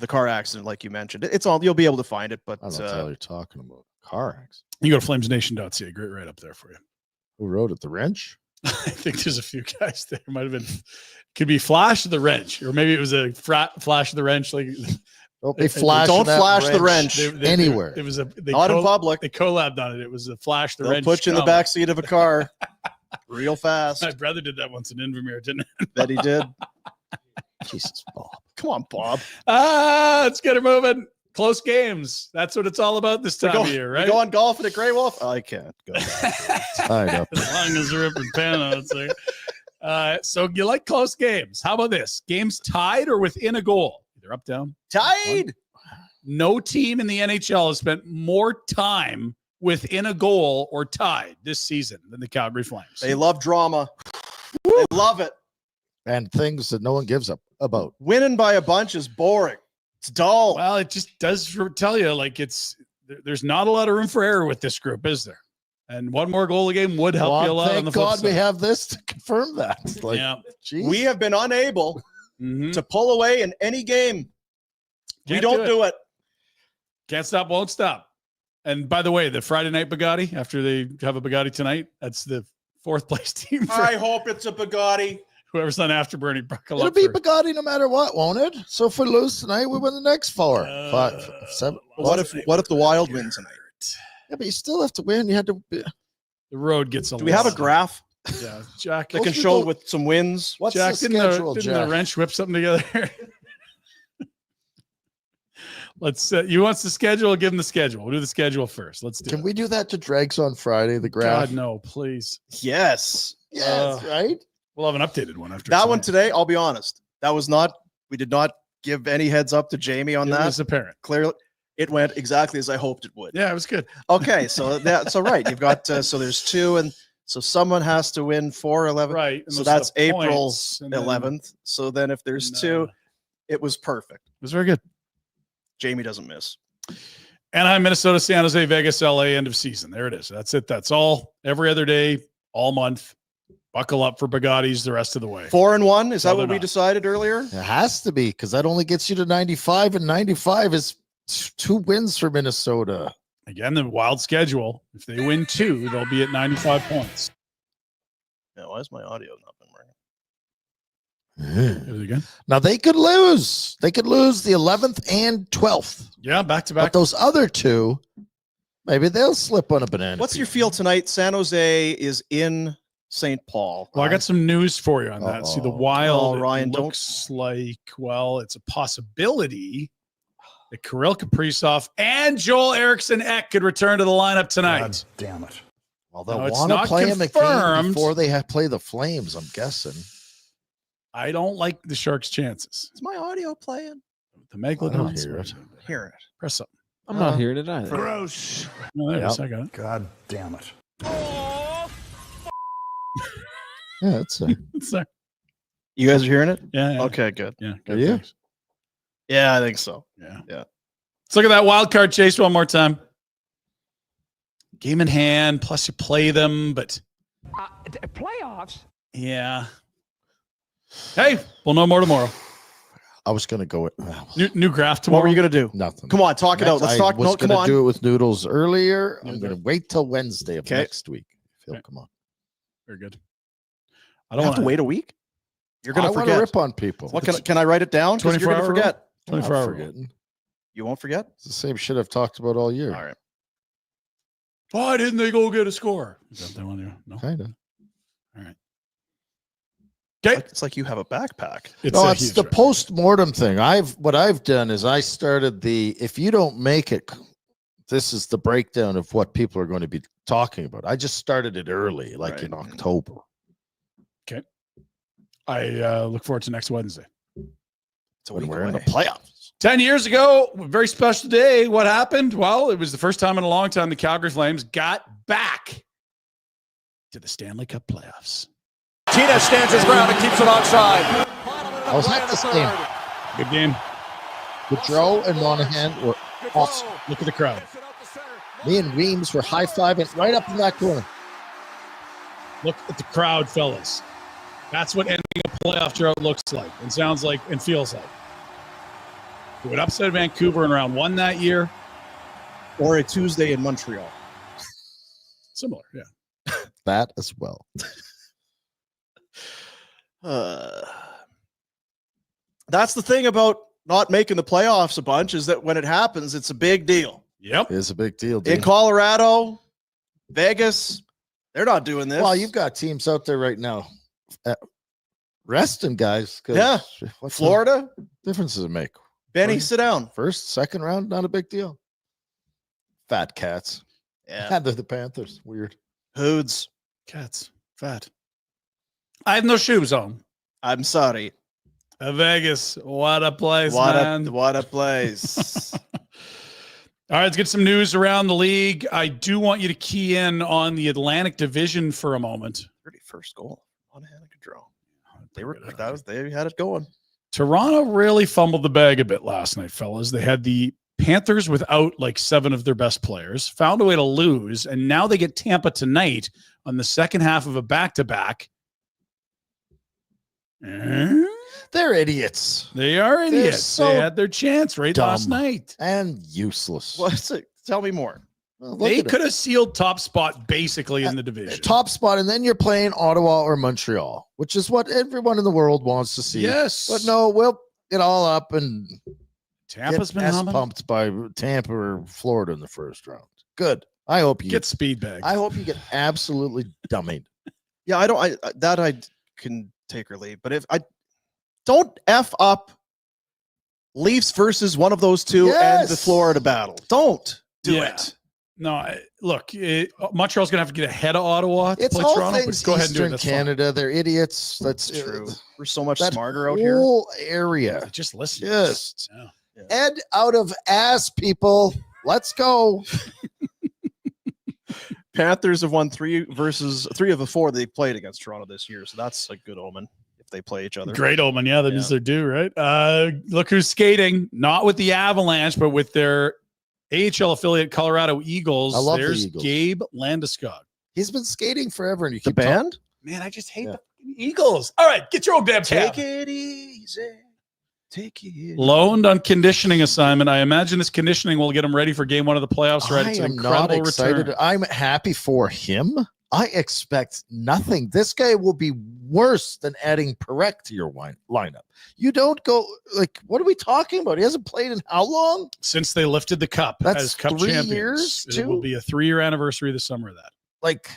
car accident, like you mentioned. It's all, you'll be able to find it, but I don't know what you're talking about. Car accident. You go to flamesnation.ca. Great right up there for you. Who wrote it? The wrench? I think there's a few guys there. Might have been, could be Flash of the Wrench, or maybe it was a Flash of the Wrench. Like, Don't be flashing don't that flash the wrench anywhere. It was not in public. They collabed on it. It was a Flash the They'll Wrench. put you in the comic. back seat of a car real fast. My brother did that once in Invermere, didn't it? Bet he did. Jesus, Bob. Come on, Bob. Let's get her moving. Close games. That's what it's all about this time of year, right? You go on golfing at Grey Wolf? I can't go. Tied up. As long as they're ripping pen on it. So you like close games. How about this? Games tied or within a goal? Either up, down. Tied. No team in the NHL has spent more time within a goal or tied this season than the Calgary Flames. They love drama. They love it. And things that no one gives up about. Winning by a bunch is boring. It's dull. Well, it just does tell you, like, there's not a lot of room for error with this group, is there? And one more goal a game would help you a lot. Thank on the flip God we side. have this to confirm that. Like, Yeah. geez. We have been unable to pull away in any game. We Can't don't do it. Can't stop, won't stop. And by the way, the Friday night Bugatti, after they have a Bugatti tonight, that's the fourth place team for I hope it's a Bugatti. whoever's on Afterburner. Buckle It'll up be for- Bugatti no matter what, won't it? So if we lose tonight, we win the next 4, 5, 7. What if the Wild win tonight? Yeah, but you still have to win. You had to. The road gets a Do we have a lot. graph Yeah, Jack. that can Most show people- with some wins? What's Jack, the didn't schedule, the Jack? wrench whip something together? Let's. You wants the schedule? Give him the schedule. We'll do the schedule first. Let's do Can it. we do that to Dregs on Friday? The graph. God, no, please. Yes. Yes, right. We'll have an updated one after That one tonight. today, I'll be honest. That was not, we did not give any heads up to Jamie on It that. was apparent. Clearly, it went exactly as I hoped it would. Yeah, it was good. Okay, so that's right. You've got, so there's 2, and so someone has to win 4-11. Right. and So those are that's the April points, and then- 11th. So then if there's and, 2, it was perfect. It was very good. Jamie doesn't miss. Anaheim, Minnesota, San Jose, Vegas, LA, end of season. There it is. That's it. That's all. Every other day, all month. Buckle up for Bugattis the rest of the way. 4-1. Is that No, what they're we not. decided earlier? It has to be because that only gets you to 95, and 95 is 2 wins for Minnesota. Again, the wild schedule. If they win 2, they'll be at 95 points. Yeah, why is my audio not been working? Is it good? Now they could lose. They could lose the 11th and 12th. Yeah, back to But back. those other 2, maybe they'll slip on a banana. What's your peel. feel tonight? San Jose is in St. Paul. Well, I got some news for you on that. See, the Uh-oh. Wild Oh, Ryan, don't- looks like, well, it's a possibility that Kirill Kaprizov and Joel Eriksson Ek could return to the lineup tonight. Damn it. Well, No, they'll it's want to not play him again confirmed. before they play the Flames, I'm guessing. I don't like the Sharks' chances. Is my audio playing? The Megalodons. hear it. Hearing it. Press something. I'm not hearing it either. Gross. No, there it is. Yep. I got it. God damn it. Yeah, that's It's there. You guys are hearing it? Yeah. Yeah. Okay, good. Yeah. Are Good, you? thanks. Yeah, I think so. Yeah. Yeah. Let's look at that wild card chase one more time. Game in hand, plus you play them, but Playoffs? yeah. Hey, we'll know more tomorrow. I was going to go with New graph tomorrow. What were you going to do? nothing. Come on, talk it out. Let's talk. I was No, come going to on. do it with Noodles earlier. I'm Yeah, going to wait till Wednesday of Okay. next week. If he'll Okay. come on. Very good. I I don't have to wanna- wait a week. You're I going to want to forget. rip on people. What can I write it down? 'Cause you're 24 going to hour forget. I'm not 24 hour. forgetting. You won't forget. It's the same shit I've talked about all year. All right. Why didn't they go get a score? Is that the one you no? Kind of. Okay. It's like you have a backpack. No, a it's huge the right. post-mortem thing. What I've done is I started if you don't make it, this is the breakdown of what people are going to be talking about. I just started it early, like in Right. October. Okay. I look forward to next Wednesday. So When we're in the playoffs. 10 years ago, a very special day. What happened? Well, it was the first time in a long time the Calgary Flames got back to the Stanley Cup playoffs. Tina stands his ground and keeps it onside. I was at this game. Good game. Gaudreau and Monahan were awesome. Look at the crowd. Me and Weems were high-fiving right up in that corner. Look at the crowd, fellas. That's what ending a playoff drought looks like and sounds like and feels like. We would upset Vancouver in round 1 that year. Or a Tuesday in Montreal. Similar, yeah. That as well. That's the thing about not making the playoffs a bunch is that when it happens, it's a big deal. Yep. It is a big deal, In dude. Colorado, Vegas, they're not doing this. Well, you've got teams out there right now resting guys. Yeah. What Florida, difference does it make? Benny, Right. sit down. First, second round, not a big deal. Fat cats. Yeah. And the Panthers. Weird. Hoods. Cats. Fat. I have no shoes on. I'm sorry. Vegas. What a place, What man. a place. All right, let's get some news around the league. I do want you to key in on the Atlantic Division for a moment. 31st goal on Gaudreau. They had it going. Toronto really fumbled the bag a bit last night, fellas. They had the Panthers without like 7 of their best players, found a way to lose, and now they get Tampa tonight on the second half of a back-to-back. They're idiots. They are idiots. so They had their chance right last dumb. night. And useless. What's it? Tell me more. Well, look They at it. could have sealed top spot basically in the division. Top spot, and then you're playing Ottawa or Montreal, which is what everyone in the world wants to see. Yes. But no, we'll get all up and Tampa's get been ass humming. pumped by Tampa or Florida in the first round. Good. I hope you Get speed bag. I hope you get absolutely dummied. Yeah, I can take or leave. But if I don't F up Leafs versus one of those two and the Yes. Florida battle. Don't do Yeah. it. No, Montreal's going to have to get ahead of Ottawa to It's play all Toronto, things but go ahead and do it. Eastern That's fine. Canada. They're idiots. That's True. We're so much That smarter out here. whole area. Just listen. Just Yeah. Ed out of ass, people. Let's go. Panthers have won 3 of the 4 they played against Toronto this year, so that's a good omen if they play each other. Great omen. Yeah, that means they're due, right? Look who's skating, not with the Avalanche, but with their AHL affiliate Colorado Eagles. I love the There's Eagles. Gabe Landeskog. He's been skating forever, and you The keep talking- band? Man, I just hate Yeah. the Eagles. All right, get your old damn Take tab. it easy. Take it. Loaned on conditioning assignment. I imagine this conditioning will get him ready for game 1 of the playoffs, right? I It's an am not incredible excited. return. I'm happy for him. I expect nothing. This guy will be worse than adding Perek to your lineup. You don't go like, what are we talking about? He hasn't played in how long? Since they lifted the cup That's as cup 3 champions. years, It will too? be a 3-year anniversary this summer of that. Like,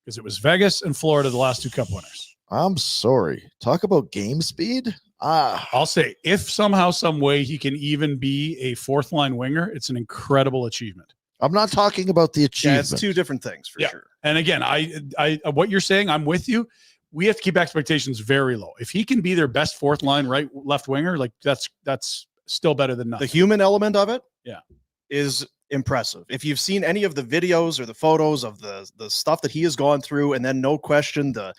Because it was Vegas and Florida, the last 2 cup winners. I'm sorry. Talk about game speed. I'll say if somehow, some way he can even be a 4th line winger, it's an incredible achievement. I'm not talking about the Yeah, achievement. it's 2 different things for Yeah. sure. And again, I what you're saying, I'm with you. We have to keep expectations very low. If he can be their best 4th line left winger, like that's still better than The nothing. human element of it Yeah. is impressive. If you've seen any of the videos or the photos of the stuff that he has gone through, and then no question the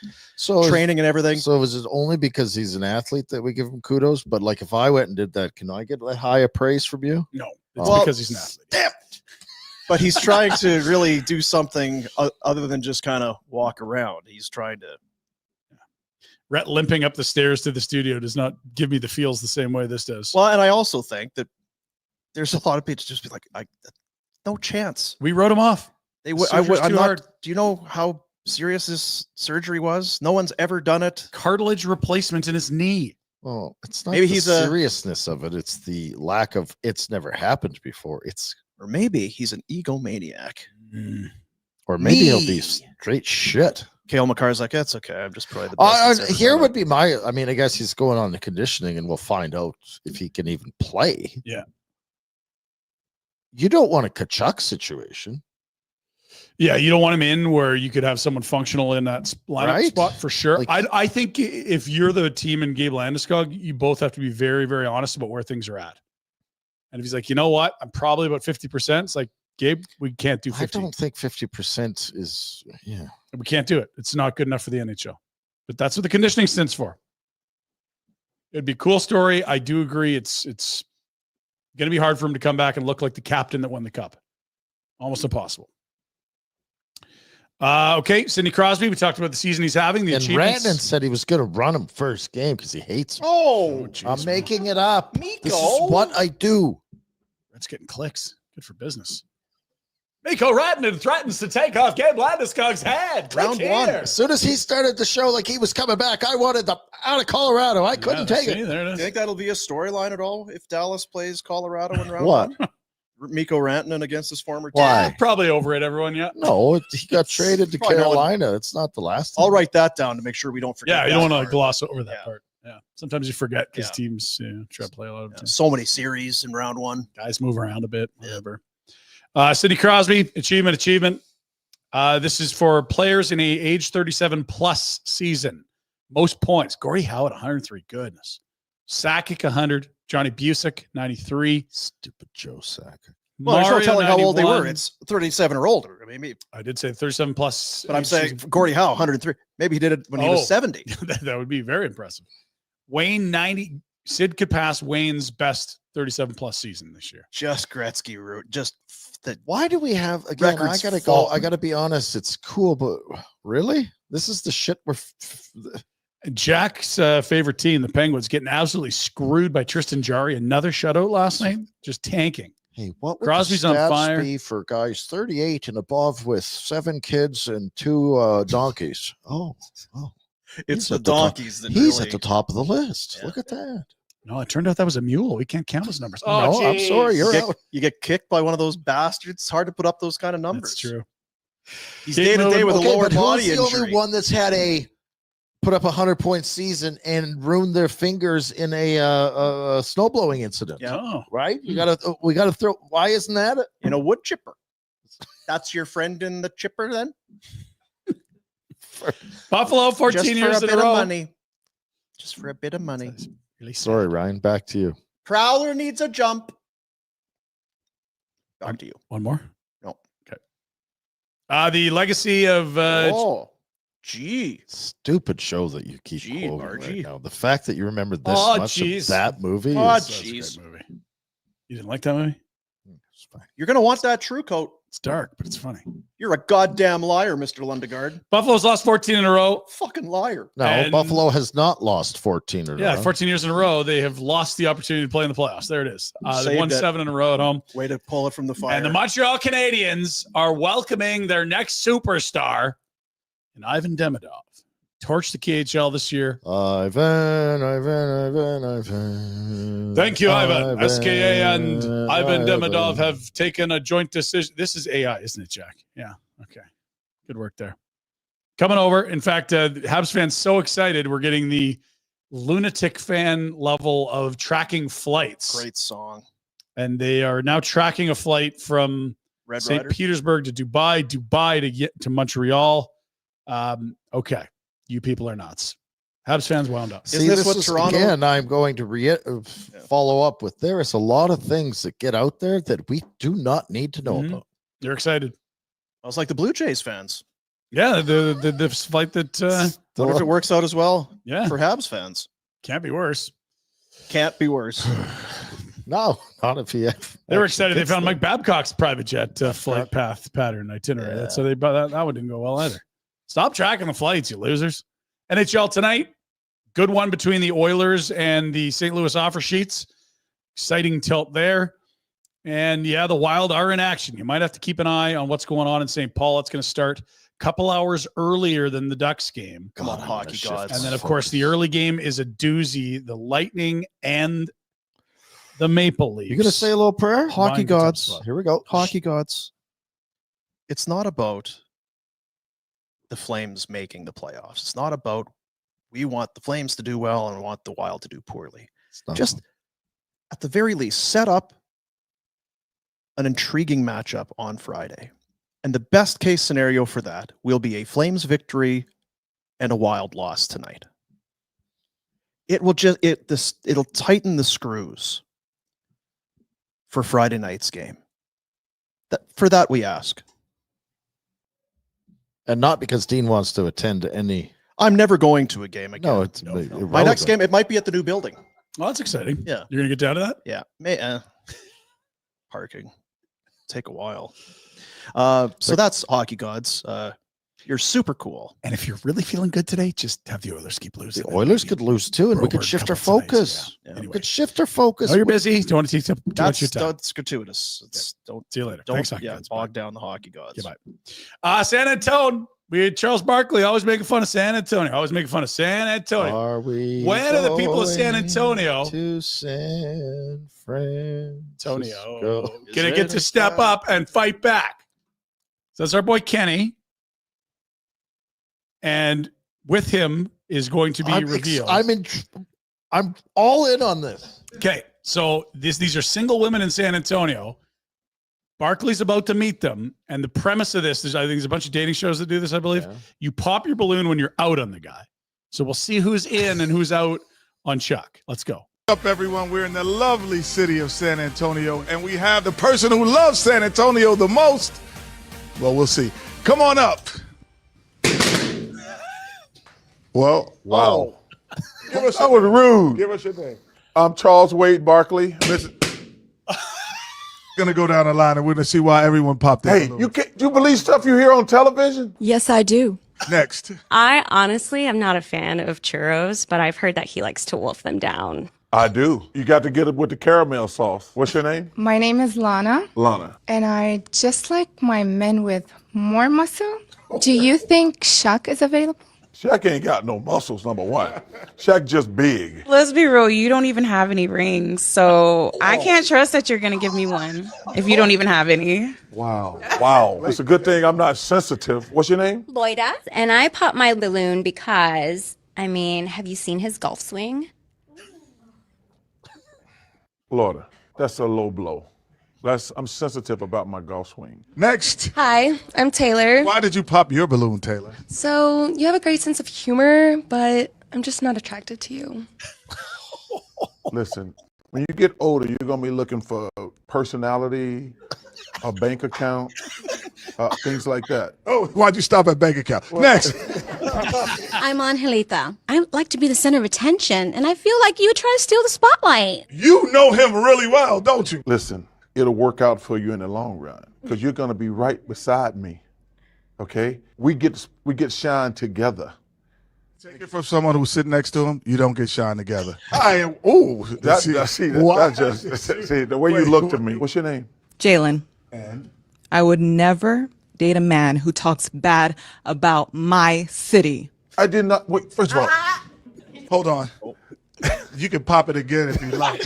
training and everything. So is it only because he's an athlete that we give him kudos? But like, if I went and did that, can I get that high a praise from you? No, it's Well, because he's an athlete. Damn. But he's trying to really do something other than just kind of walk around. He's trying to. Rhett limping up the stairs to the studio does not give me the feels the same way this does. Well, and I also think that there's a lot of people just be like, no chance. We wrote him off. They would. Surgery's I'm too not. hard. Do you know how serious this surgery was? No one's ever done it. Cartilage replacement in his knee. Well, it's not Maybe the he's a- seriousness of it. It's the lack of it's never happened before. Or maybe he's an egomaniac. Or maybe he'll Me. be straight shit. Kale McCarr's like, that's okay. I'm just probably the best. that's ever Here done would it." be my. I mean, I guess he's going on the conditioning, and we'll find out if he can even play. Yeah. You don't want a Kachuk situation. Yeah, you don't want him in where you could have someone functional in that lineup Right. spot for sure. Like- I think if you're the team in Gabe Landeskog, you both have to be very, very honest about where things are at. And if he's like, you know what, I'm probably about 50%, it's like, Gabe, we can't do 50. I don't think 50% is, yeah. We can't do it. It's not good enough for the NHL. But that's what the conditioning stint's for. It'd be a cool story. I do agree. It's going to be hard for him to come back and look like the captain that won the cup. Almost impossible. Okay, Sidney Crosby. We talked about the season he's having. The And achievements. Rantanen said he was going to run him first game because he hates him. Oh, I'm making it up. Miko. This is what I do. That's getting clicks. Good for business. Mikko Rantanen threatens to take off Gabe Landeskog's head. Round one. As soon as he started to show like he was coming back, I wanted the out of Colorado. I couldn't take it. There it Do you is. think that'll be a storyline at all if Dallas plays Colorado in round What? one? Miko Rantanen against his former team. Why? Probably over it, everyone. Yeah. No, he got traded to Probably no one- Carolina. It's not the last time. I'll write that down to make sure we don't forget. Yeah, you that don't want to part. gloss over that Yeah. part. Yeah. Sometimes you forget because Yeah. teams try to play a lot of times. So many series in round one. Guys move around a bit, whatever. Sidney Crosby, achievement. This is for players in a age 37 plus season. Most points. Gordie Howe at 103. Goodness. Sakic 100. Johnny Busick 93. Stupid Joe Sakic. Well, there's no Mario, telling how old they 91. were. It's 37 or older. I mean, I did say 37 plus. but I'm saying Gordie Howe, 103. Maybe he did it when he Oh. was 70. that would be very impressive. Wayne 90. Sid could pass Wayne's best 37 plus season this year. Just Gretzky route. Just the Why do we have again? Records I gotta fall. go. I gotta be honest. It's cool, but really, this is the shit we're. Jack's favorite team, the Penguins, getting absolutely screwed by Tristan Jarry. Another shutout last night. Just tanking. Hey, what would Crosby's the on stats fire. be for guys 38 and above with 7 kids and 2 donkeys? Oh, it's He's the at the top. donkeys that he's really, at the top of the list. Yeah. Look at that. No, it turned out that was a mule. We can't count his numbers. No, I'm sorry, you're you out. get kicked by one of those bastards. It's hard to put up those kind of numbers. That's true. He's Keep day to day moving. with a Okay, lower but body who's the injury. only one that's had a put up 100-point season and ruined their fingers in a snowblowing incident? Yeah. Oh, Right? We gotta throw. Why isn't that it? In a wood chipper. That's your friend in the chipper then? Buffalo, 14 Just for years a in a bit of row. money. Just for a bit of money. Really sad. Sorry, Ryan. Back to you. Prowler needs a jump. Back to you. One more. No. Okay. The legacy of Oh, gee. Stupid show that you keep Gee, quoting Margie. right now. The fact that you remember this Oh, much jeez. of that movie Oh, is that's a jeez. great movie. You didn't like that movie? it's fine. You're going to want that true coat. It's dark, but it's funny. You're a goddamn liar, Mr. Lundegaard. Buffalo's lost 14 in a row. Fucking liar. No, And- Buffalo has not lost 14 or Yeah, no. 14 years in a row, they have lost the opportunity to play in the playoffs. There it is. They Saved won it. 7 in a row at home. Way to pull it from the fire. And the Montreal Canadiens are welcoming their next superstar in Ivan Demidov. Torched the KHL this year. Ivan. Thank you, Ivan. SKA and Ivan Demidov have taken a joint decision. This is AI, isn't it, Jack? Yeah. Okay. Good work there. Coming over. In fact, Habs fans so excited. We're getting the lunatic fan level of tracking flights. Great song. And they are now tracking a flight from Red St. Rider. Petersburg to Dubai to get to Montreal. Okay. You people are nuts. Habs fans wound up. See, Isn't this this what is, Toronto- again, I'm going to follow up with there is a lot of things that get out there that we do not need to know Mhm. about. You're excited. I was like the Blue Jays fans. Yeah, the flight that What if it works out as well yeah, for Habs fans? can't be worse. Can't be worse. No, not if he. They were excited. They found Mike Babcock's private jet flight path pattern itinerary. Yeah. That's so they that one didn't go well either. Stop tracking the flights, you losers. NHL tonight, good one between the Oilers and the St. Louis Offer Sheets. Exciting tilt there. And yeah, the Wild are in action. You might have to keep an eye on what's going on in St. Paul. It's going to start a couple hours earlier than the Ducks game. Come on, God, hockey shift. gods. And then, of course, the early game is a doozy. The Lightning and the Maple Leafs. You gonna say a little prayer? Hockey Vying for top gods. spot. Here we go. Hockey gods. It's not about the Flames making the playoffs. It's not about we want the Flames to do well and want the Wild to do poorly. It's not- Just at the very least, set up an intriguing matchup on Friday And the best case scenario for that will be a Flames victory and a Wild loss tonight. It will it'll tighten the screws for Friday night's game. For that we ask. And not because Dean wants to attend any. I'm never going to a game again. No, it's my next game. It might be at the new building. Well, that's exciting. Yeah. You're going to get down to that? Yeah. Parking. Take a while. So that's Hockey Gods. You're super cool. And if you're really feeling good today, just have the Oilers keep losing. The Oilers could lose too, and we could shift our focus. Yeah. Anyway. We could shift our focus. Oh, you're busy. Do you want to take up too much of your time? That's gratuitous. Don't See you later. don't Thanks, Hockey Gods. bog down the Hockey Gods. Goodbye. San Antonio. We had Charles Barkley always making fun of San Antonio. Always making fun of San Antonio. Are we? When are the people of San Antonio to San Francisco? Gonna get to step up and fight back? So that's our boy Kenny, and with him is going to be revealed. I'm all in on this. Okay, so these are single women in San Antonio. Barkley's about to meet them, and the premise of this is, I think there's a bunch of dating shows that do this, I believe. Yeah. You pop your balloon when you're out on the guy. So we'll see who's in and who's out on Chuck. Let's go. What's up, everyone? We're in the lovely city of San Antonio, and we have the person who loves San Antonio the most. Well, we'll see. Come on up. Well, wow. Give us that was rude. Give us your name. I'm Charles Wade Barkley. Gonna go down the line and we're gonna see why everyone popped in. Hey, do you believe stuff you hear on television? Yes, I do. Next. I honestly am not a fan of churros, but I've heard that he likes to wolf them down. I do. You got to get it with the caramel sauce. What's your name? My name is Lana. Lana. And I just like my men with more muscle. Do you think Shaq is available? Shaq ain't got no muscles, number one. Shaq just big. Let's be real, you don't even have any rings, so I can't trust that you're going to give me one if you don't even have any. Wow. Wow. It's a good thing I'm not sensitive. What's your name? Loida. And I pop my balloon because, have you seen his golf swing? Florida. That's a low blow. I'm sensitive about my golf swing. Next. Hi, I'm Taylor. Why did you pop your balloon, Taylor? So, you have a great sense of humor, but I'm just not attracted to you. Listen, when you get older, you're going to be looking for personality, a bank account, things like that. Oh, why'd you stop at bank account? Well, next. I'm Angelita. I like to be the center of attention, and I feel like you try to steal the spotlight. You know him really well, don't you? Listen. It'll work out for you in the long run because you're going to be right beside me. Okay? We get shine together. Take it from someone who's sitting next to him, you don't get shine together. I am, that's the way you looked at me. What's your name? Jalen. And? I would never date a man who talks bad about my city. I did not, wait, first of all, hold on. You can pop it again if you like.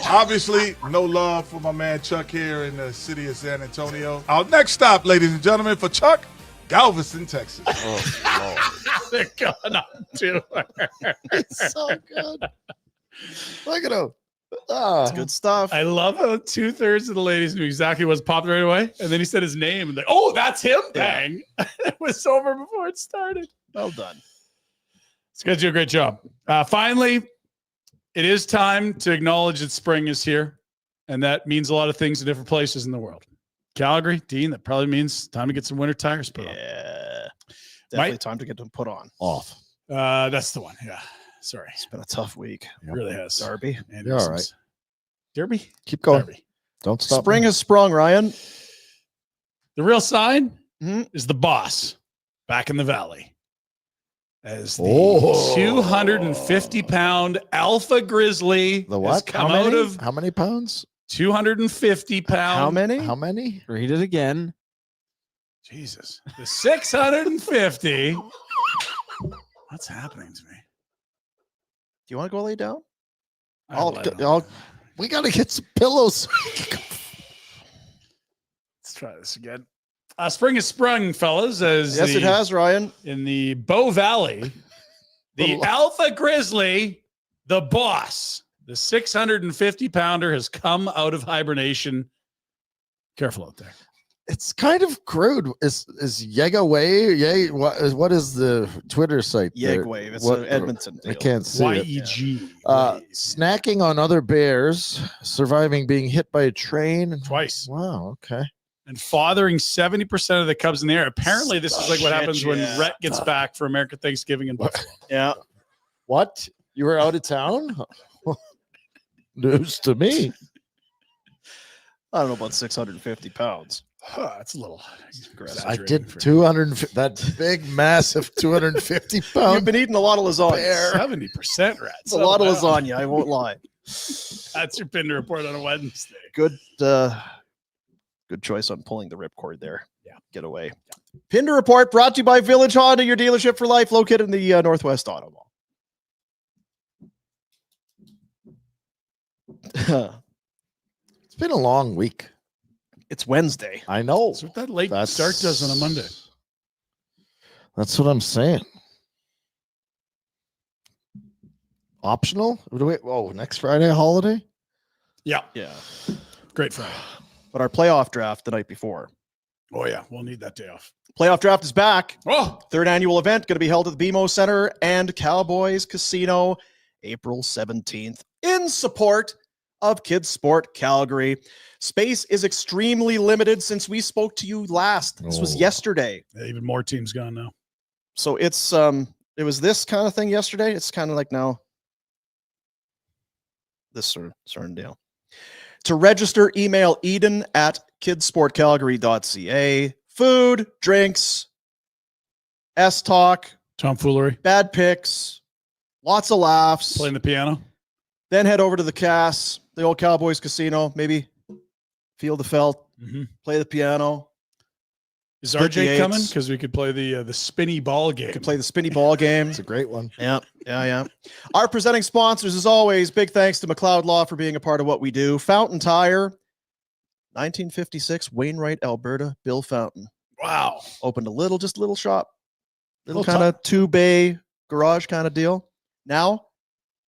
Obviously, no love for my man Chuck here in the city of San Antonio. Our next stop, ladies and gentlemen, for Chuck, Galveston, Texas. They're going on tour. It's so good. Look at him. It's good stuff. I love how 2/3 of the ladies knew exactly what's popped right away. And then he said his name and that's him. Bang. It was over before it started. Well done. This guy's doing a great job. Finally, it is time to acknowledge that spring is here, and that means a lot of things in different places in the world. Calgary, Dean, that probably means time to get some winter tires put on. Yeah, definitely time to get them put on. Off. That's the one. Yeah, sorry. It's been a tough week. It really has. Derby. And You're all right. Derby? Keep going. Derby. Don't stop. Spring has sprung, Ryan. The real sign is the boss back in the valley. As the 250-pound alpha grizzly. The what? How many pounds? 250 pounds. How many? How many? Read it again. Jesus. The 650. What's happening to me? Do you want to go lay down? We got to get some pillows. Let's try this again. Spring has sprung, fellas. Yes, it has, Ryan. In the Bow Valley, the Alpha Grizzly, the boss, the 650-pounder has come out of hibernation. Careful out there. It's kind of crude. Is Yega Way? Yay, what is the Twitter site? Yeg Wave. It's an Edmonton deal. I can't see YEG. snacking on other bears, surviving being hit by a train Twice. Wow. Okay. And fathering 70% of the Cubs in the air. Apparently, this is like what happens when Rhett gets back for American Thanksgiving in Buffalo. Yeah. What? You were out of town? News to me. I don't know about 650 pounds. That's a little. I did 250. That big, massive 250 pounds. You've been eating a lot of lasagna. 70%, Rhett. It's a lot of lasagna. I won't lie. That's your Pinder Report on a Wednesday. Good choice on pulling the ripcord there. Yeah. Get away. Yeah. Pinder Report brought to you by Village Honda, your dealership for life, located in the Northwest Auto Mall. It's been a long week. It's Wednesday. I know. That's what that late start does on a Monday. That's what I'm saying. Optional? Next Friday, a holiday? Yeah. Yeah. Great Friday. But our playoff draft the night before. Oh, yeah. We'll need that day off. Playoff draft is back. Oh, third annual event going to be held at the BMO Center and Cowboys Casino April 17th in support of Kids Sport Calgary. Space is extremely limited since we spoke to you last. This was yesterday. Yeah, even more teams gone now. So it's it was this kind of thing yesterday. It's kind of like now this sort of deal. To register, email Eden at kidsportcalgary.ca. Food, drinks, S-talk, tomfoolery, bad picks, lots of laughs. Playing the piano. Then head over to the Cass, the old Cowboys Casino, maybe feel the felt, play the piano. Is RJ coming? Because we could play the spinny ball game. We could play the spinny ball game. It's a great one. Yeah. Our presenting sponsors, as always, big thanks to McLeod Law for being a part of what we do. Fountain Tire, 1956, Wainwright, Alberta, Bill Fountain. Wow. Opened a little shop. Little kind of two-bay garage kind of deal. Now,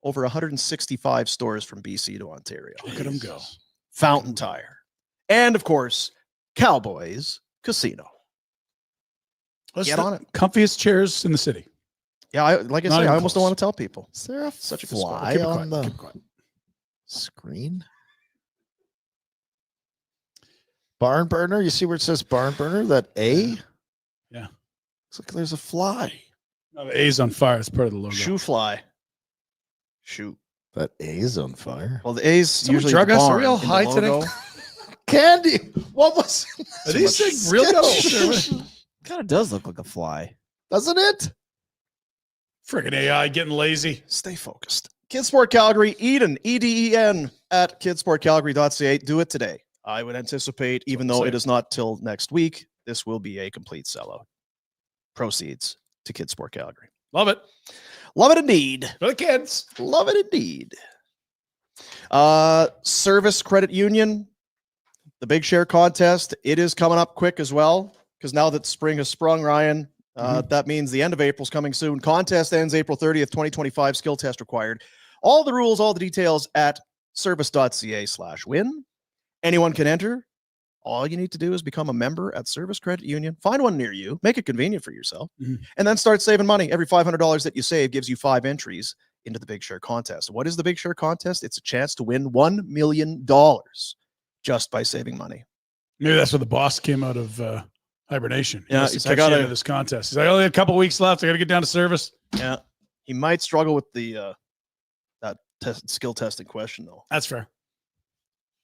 over 165 stores from BC to Ontario. Look at them go. Fountain Tire. And, of course, Cowboys Casino. Get on it. Comfiest chairs in the city. Yeah, I almost don't want to tell people. Is there a Such a fly on the screen? Barn burner. You see where it says barn burner? That A? Yeah. Looks like there's a fly. No, the A's on fire. It's part of the logo. Shoe fly. Shoot. That A is on fire. Well, the A's Someone usually drug us. Are we all in the high logo. today? Candy. What was Are these things real? Kind of does look like a fly. Doesn't it? Friggin' AI getting lazy. Stay focused. Kidsport Calgary, Eden, EDEN at kidsportcalgary.ca. Do it today. I would anticipate, even though it is not till next week, this will be a complete sellout. Proceeds to Kidsport Calgary. Love it. Love it indeed. For the kids. Love it indeed. Service Credit Union, the Big Share Contest, it is coming up quick as well, because now that spring has sprung, Ryan, that means the end of April is coming soon. Contest ends April 30th, 2025. Skill test required. All the rules, all the details at service.ca/win. Anyone can enter. All you need to do is become a member at Service Credit Union. Find one near you. Make it convenient for yourself. And then start saving money. Every $500 that you save gives you 5 entries into the Big Share Contest. What is the Big Share Contest? It's a chance to win $1 million just by saving money. Maybe that's where the boss came out of hibernation. Yeah, he's like, I got into this contest. He's like, only a couple weeks left. I got to get down to service. Yeah, he might struggle with the that skill testing question though. That's fair.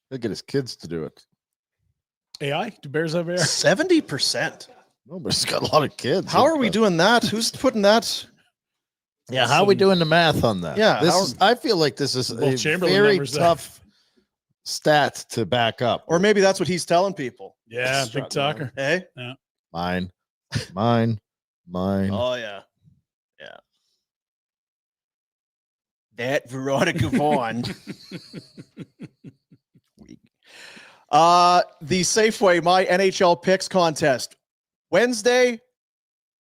He'll get his kids to do it. AI? Do bears have AI? 70%. No, but he's got a lot of kids. How are we doing that? Who's putting that? Yeah, how are we doing the math on that? Yeah, I feel like this is a very tough stat to back up. Or maybe that's what he's telling people. Yeah, big talker. Hey? Yeah. Mine. Oh, yeah. Yeah. That Veronica Vaughn. The Safeway My NHL Picks contest. Wednesday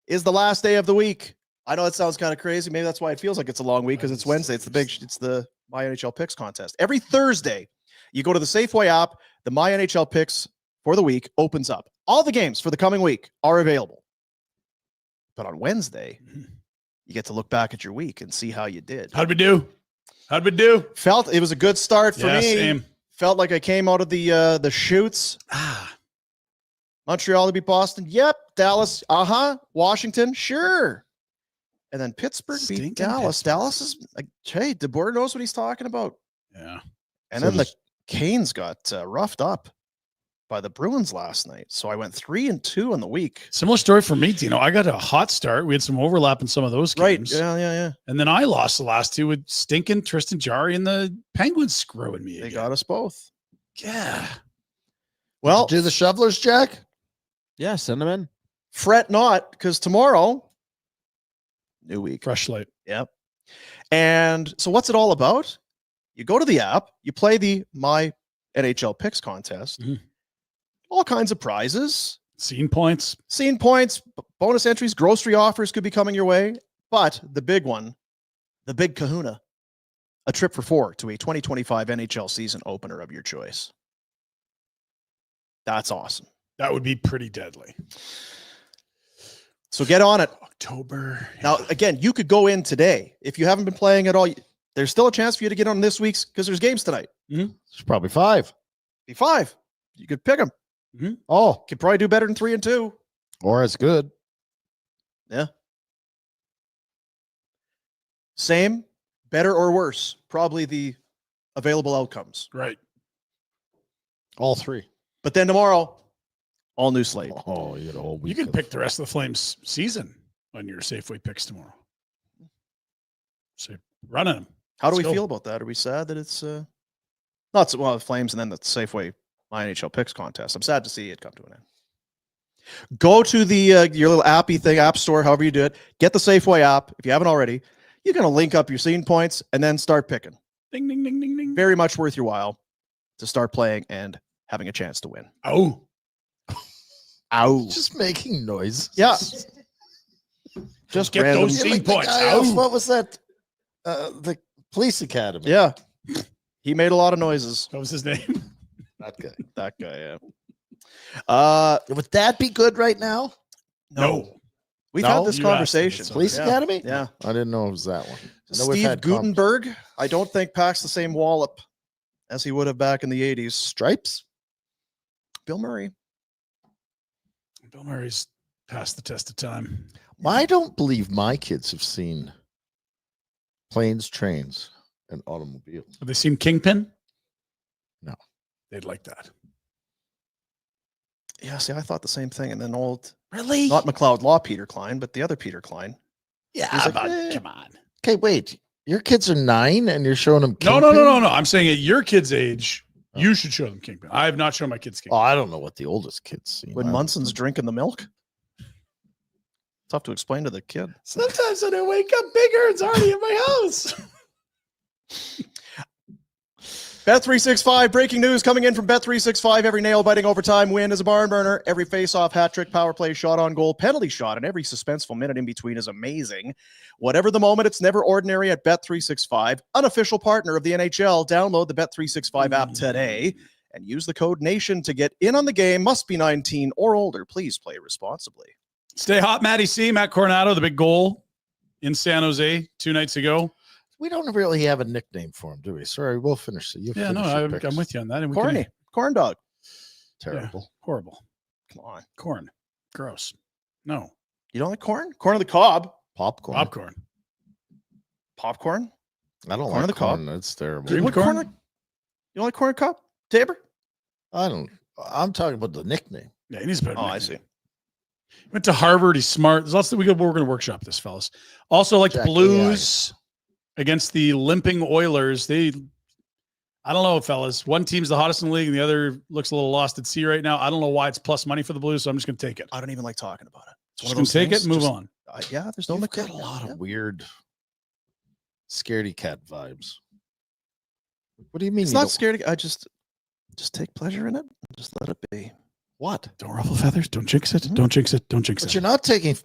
is the last day of the week. I know that sounds kind of crazy. Maybe that's why it feels like it's a long week, because it's Wednesday. It's the My NHL Picks contest. Every Thursday, you go to the Safeway app, the My NHL Picks for the week opens up. All the games for the coming week are available. But on Wednesday, you get to look back at your week and see how you did. How'd we do? Felt it was a good start for Yeah, me. same. Felt like I came out of the chutes. Montreal to beat Boston. Yep. Dallas. Washington. Sure. And then Pittsburgh beat Stinking Dallas. Pittsburgh. Dallas is like, hey, DeBoer knows what he's talking about. Yeah. And So then the Canes got roughed up by the Bruins last night. So I went 3-2 on the week. Similar story for me, Tino. I got a hot start. We had some overlap in some of those games. Right. Yeah. And then I lost the last two with stinking Tristan Jarry and the Penguins screwing me They again. got us both. Yeah. Well, Do the shovelers, Jack? Yeah, send them in. fret not, because tomorrow, new week. Fresh slate. Yep. And so what's it all about? You go to the app, you play the My NHL Picks contest. All kinds of prizes. Scene points. Bonus entries, grocery offers could be coming your way. But the big one, the big kahuna, a trip for 4 to a 2025 NHL season opener of your choice. That's awesome. That would be pretty deadly. So get on it. October. Now, again, you could go in today. If you haven't been playing at all, there's still a chance for you to get on this week's because there's games tonight. It's probably 5. Be 5. You could pick them. Oh, Could probably do better than 3-2. or as good. Yeah. Same, better, or worse. Probably the available outcomes. Right. All 3. But then tomorrow, all new slate. Oh, you got a whole week. You can pick the rest of the Flames season on your Safeway picks tomorrow. So running them. How do we Let's go. feel about that? Are we sad that it's not so, well, the Flames and then the Safeway My NHL Picks contest? I'm sad to see it come to an end. Go to the your little appy thing, app store, however you do it. Get the Safeway app if you haven't already. You're going to link up your scene points and then start picking. Ding, ding, ding, ding, ding. Very much worth your while to start playing and having a chance to win. Oh. Ow. Just making noise. Yeah. Just Get random. those scene The points. guy off- Ow. what was that? The police academy. Yeah. He made a lot of noises. What was his name? That guy. That guy, yeah. Would that be good right now? No. We've No? had this You asked conversation. him, it's Police Yeah. academy? Yeah. I didn't know it was that one. I know we've Steve had Gutenberg, I don't think packs the same wallop as he would have back in the 80s. Stripes? Bill Murray. Bill Murray's passed the test of time. I don't believe my kids have seen planes, trains, and automobiles. Have they seen Kingpin? No. They'd like that. Yeah, see, I thought the same thing. And then old, Really? not McLeod Law Peter Klein, but the other Peter Klein. Yeah, He's like, but eh. come on. Okay, wait. Your kids are 9 and you're showing them No, Kingpin? no. I'm saying at your kid's age, you should show them Kingpin. I have not shown my kids Oh, Kingpin. I don't know what the oldest kids see. When Munson's drinking the milk. Tough to explain to the kid. Sometimes when I wake up bigger, it's already in my house. Bet365, breaking news coming in from Bet365. Every nail-biting overtime win is a barn burner. Every face-off, hat trick, power play, shot on goal, penalty shot, and every suspenseful minute in between is amazing. Whatever the moment, it's never ordinary at Bet365, unofficial partner of the NHL. Download the Bet365 app today and use the code NATION to get in on the game. Must be 19 or older. Please play responsibly. Stay hot, Matty C. Matt Coronado, the big goal in San Jose 2 nights ago. We don't really have a nickname for him, do we? Sorry, we'll finish it. You Yeah, no, finish your picks. I'm with you on that. And we Corny. can- Corn dog. Terrible. horrible. Come on. Corn. Gross. No. You don't like corn? Corn on the cob. Popcorn. Popcorn. Popcorn? I don't Corn on like the cob. corn. That's terrible. Cream What corn? You don't like corn on the cob? Tabor? I don't. I'm talking about the nickname. Yeah, he needs a better Oh, I nickname. see. Went to Harvard. He's smart. There's lots that we're going to workshop this, fellas. Also, like the Jack Blues against the limping Oilers. I don't know, fellas. One team's the hottest in the league, and the other looks a little lost at sea right now. I don't know why it's plus money for the Blues, so I'm just going to take it. I don't even like talking about it. It's Just going to take it and move on. Yeah, there's no You've McKinnon. got a lot of weird scaredy cat vibes. What do you mean? It's you not don't- scary. I just take pleasure in it. Just let it be. What? Don't ruffle feathers. Don't jinx it. Don't jinx it. Don't jinx But it. you're not taking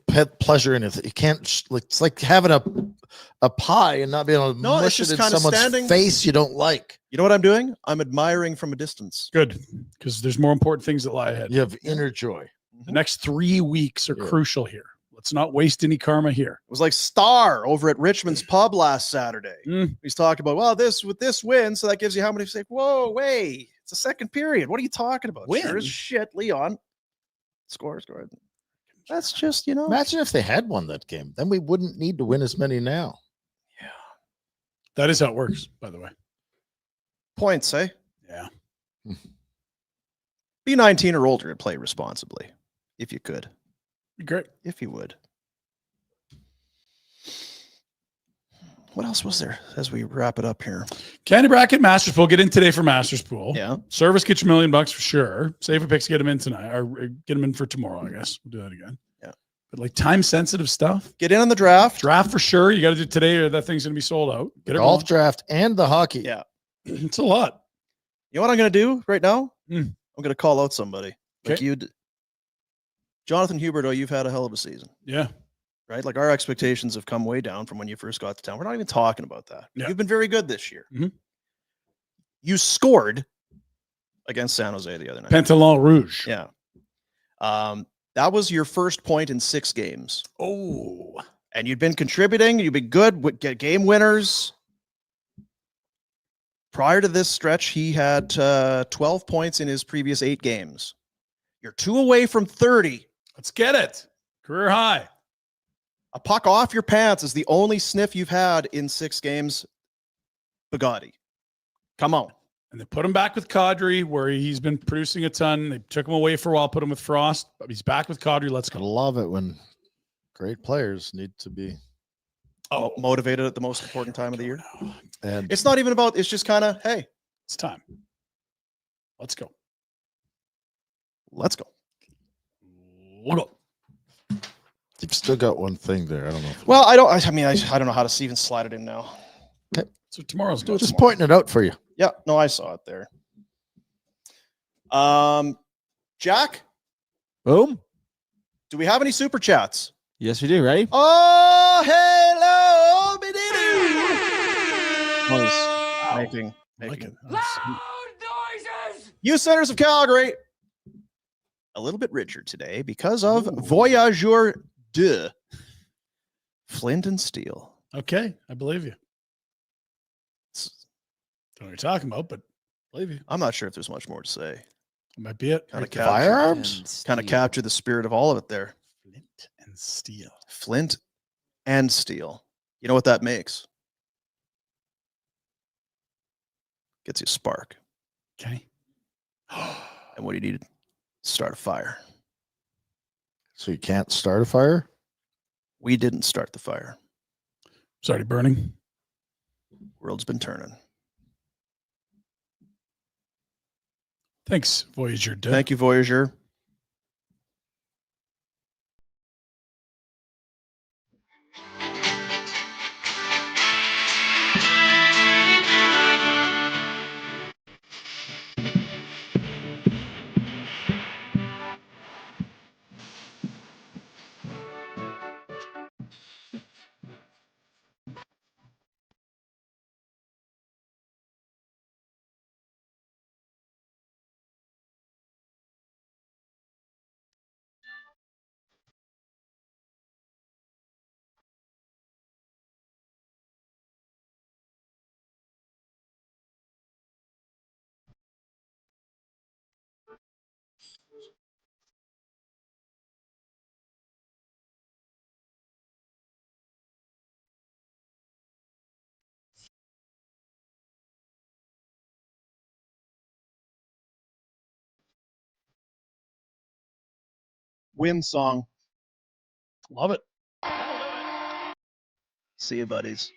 pleasure in it. You can't. It's like having a pie and not being able to No, it's mush just it in kinda someone's standing- face you don't like. You know what I'm doing? I'm admiring from a distance. Good, because there's more important things that lie ahead. You have inner joy. The next 3 weeks are crucial here. Let's not waste any karma here. It was like Star over at Richmond's pub last Saturday. He's talking about, well, this win, so that gives you how many? Say, whoa, wait, it's a second period. What are you talking about? Win? Sure as shit, Leon. Score. That's just, Imagine if they had won that game. Then we wouldn't need to win as many now. That is how it works, by the way. Points, eh? Yeah. Be 19 or older and play responsibly, if you could. Great. If you would. What else was there as we wrap it up here? Candy Bracket Masters Pool. Get in today for Masters Pool. Yeah. Service get you $1 million for sure. Safeway Picks get them in tonight, or get them in for tomorrow, I guess. We'll do that again. Yeah. But like time sensitive stuff. Get in on the draft. Draft for sure. You got to do it today or that thing's going to be sold out. Get it Golf going. draft and the hockey. Yeah. It's a lot. You know what I'm going to do right now? Mm. I'm going to call out somebody. Like Okay. you, Jonathan Huberto, you've had a hell of a season. Yeah. Right? Like our expectations have come way down from when you first got to town. We're not even talking about that. Yeah. You've been very good this year. Mhm. You scored against San Jose the other night. Pantalon Rouge. Yeah. That was your first point in 6 games. Oh. And you'd been contributing. You've been good with game winners. Prior to this stretch, he had 12 points in his previous 8 games. You're 2 away from 30. Let's get it. Career high. A puck off your pants is the only sniff you've had in 6 games. Bugatti. Come on. And they put him back with Kadri, where he's been producing a ton. They took him away for a while, put him with Frost, but he's back with Kadri. Let's I go. love it when great players need to be Motivated at the most important time of the year. and It's not even about, it's just kind of, hey, It's time. Let's go. let's go. We'll go. you've still got one thing there. I don't know. Well, I don't know how to even slide it in now. So tomorrow's go. Just pointing it out for you. Yeah, no, I saw it there. Jack, Boom. do we have any super chats? Yes, we do. Ready? Oh, hello, making. Like it. You Senators of Calgary, a little bit richer today because of Voyageur 2, Flint and Steel. Okay, I believe you. Don't know what you're talking about, but I believe you. I'm not sure if there's much more to say. That might be it. Kind of Firearms? Kind of capture the spirit of all of it there. Flint and steel. Flint and Steel. You know what that makes? Gets you a spark. Okay. And what do you need? Start a fire. So you can't start a fire? We didn't start the fire. Sorry, burning. World's been turning. Thanks, Voyager. Thank you, Voyager. Win song. Love it. See you, buddies.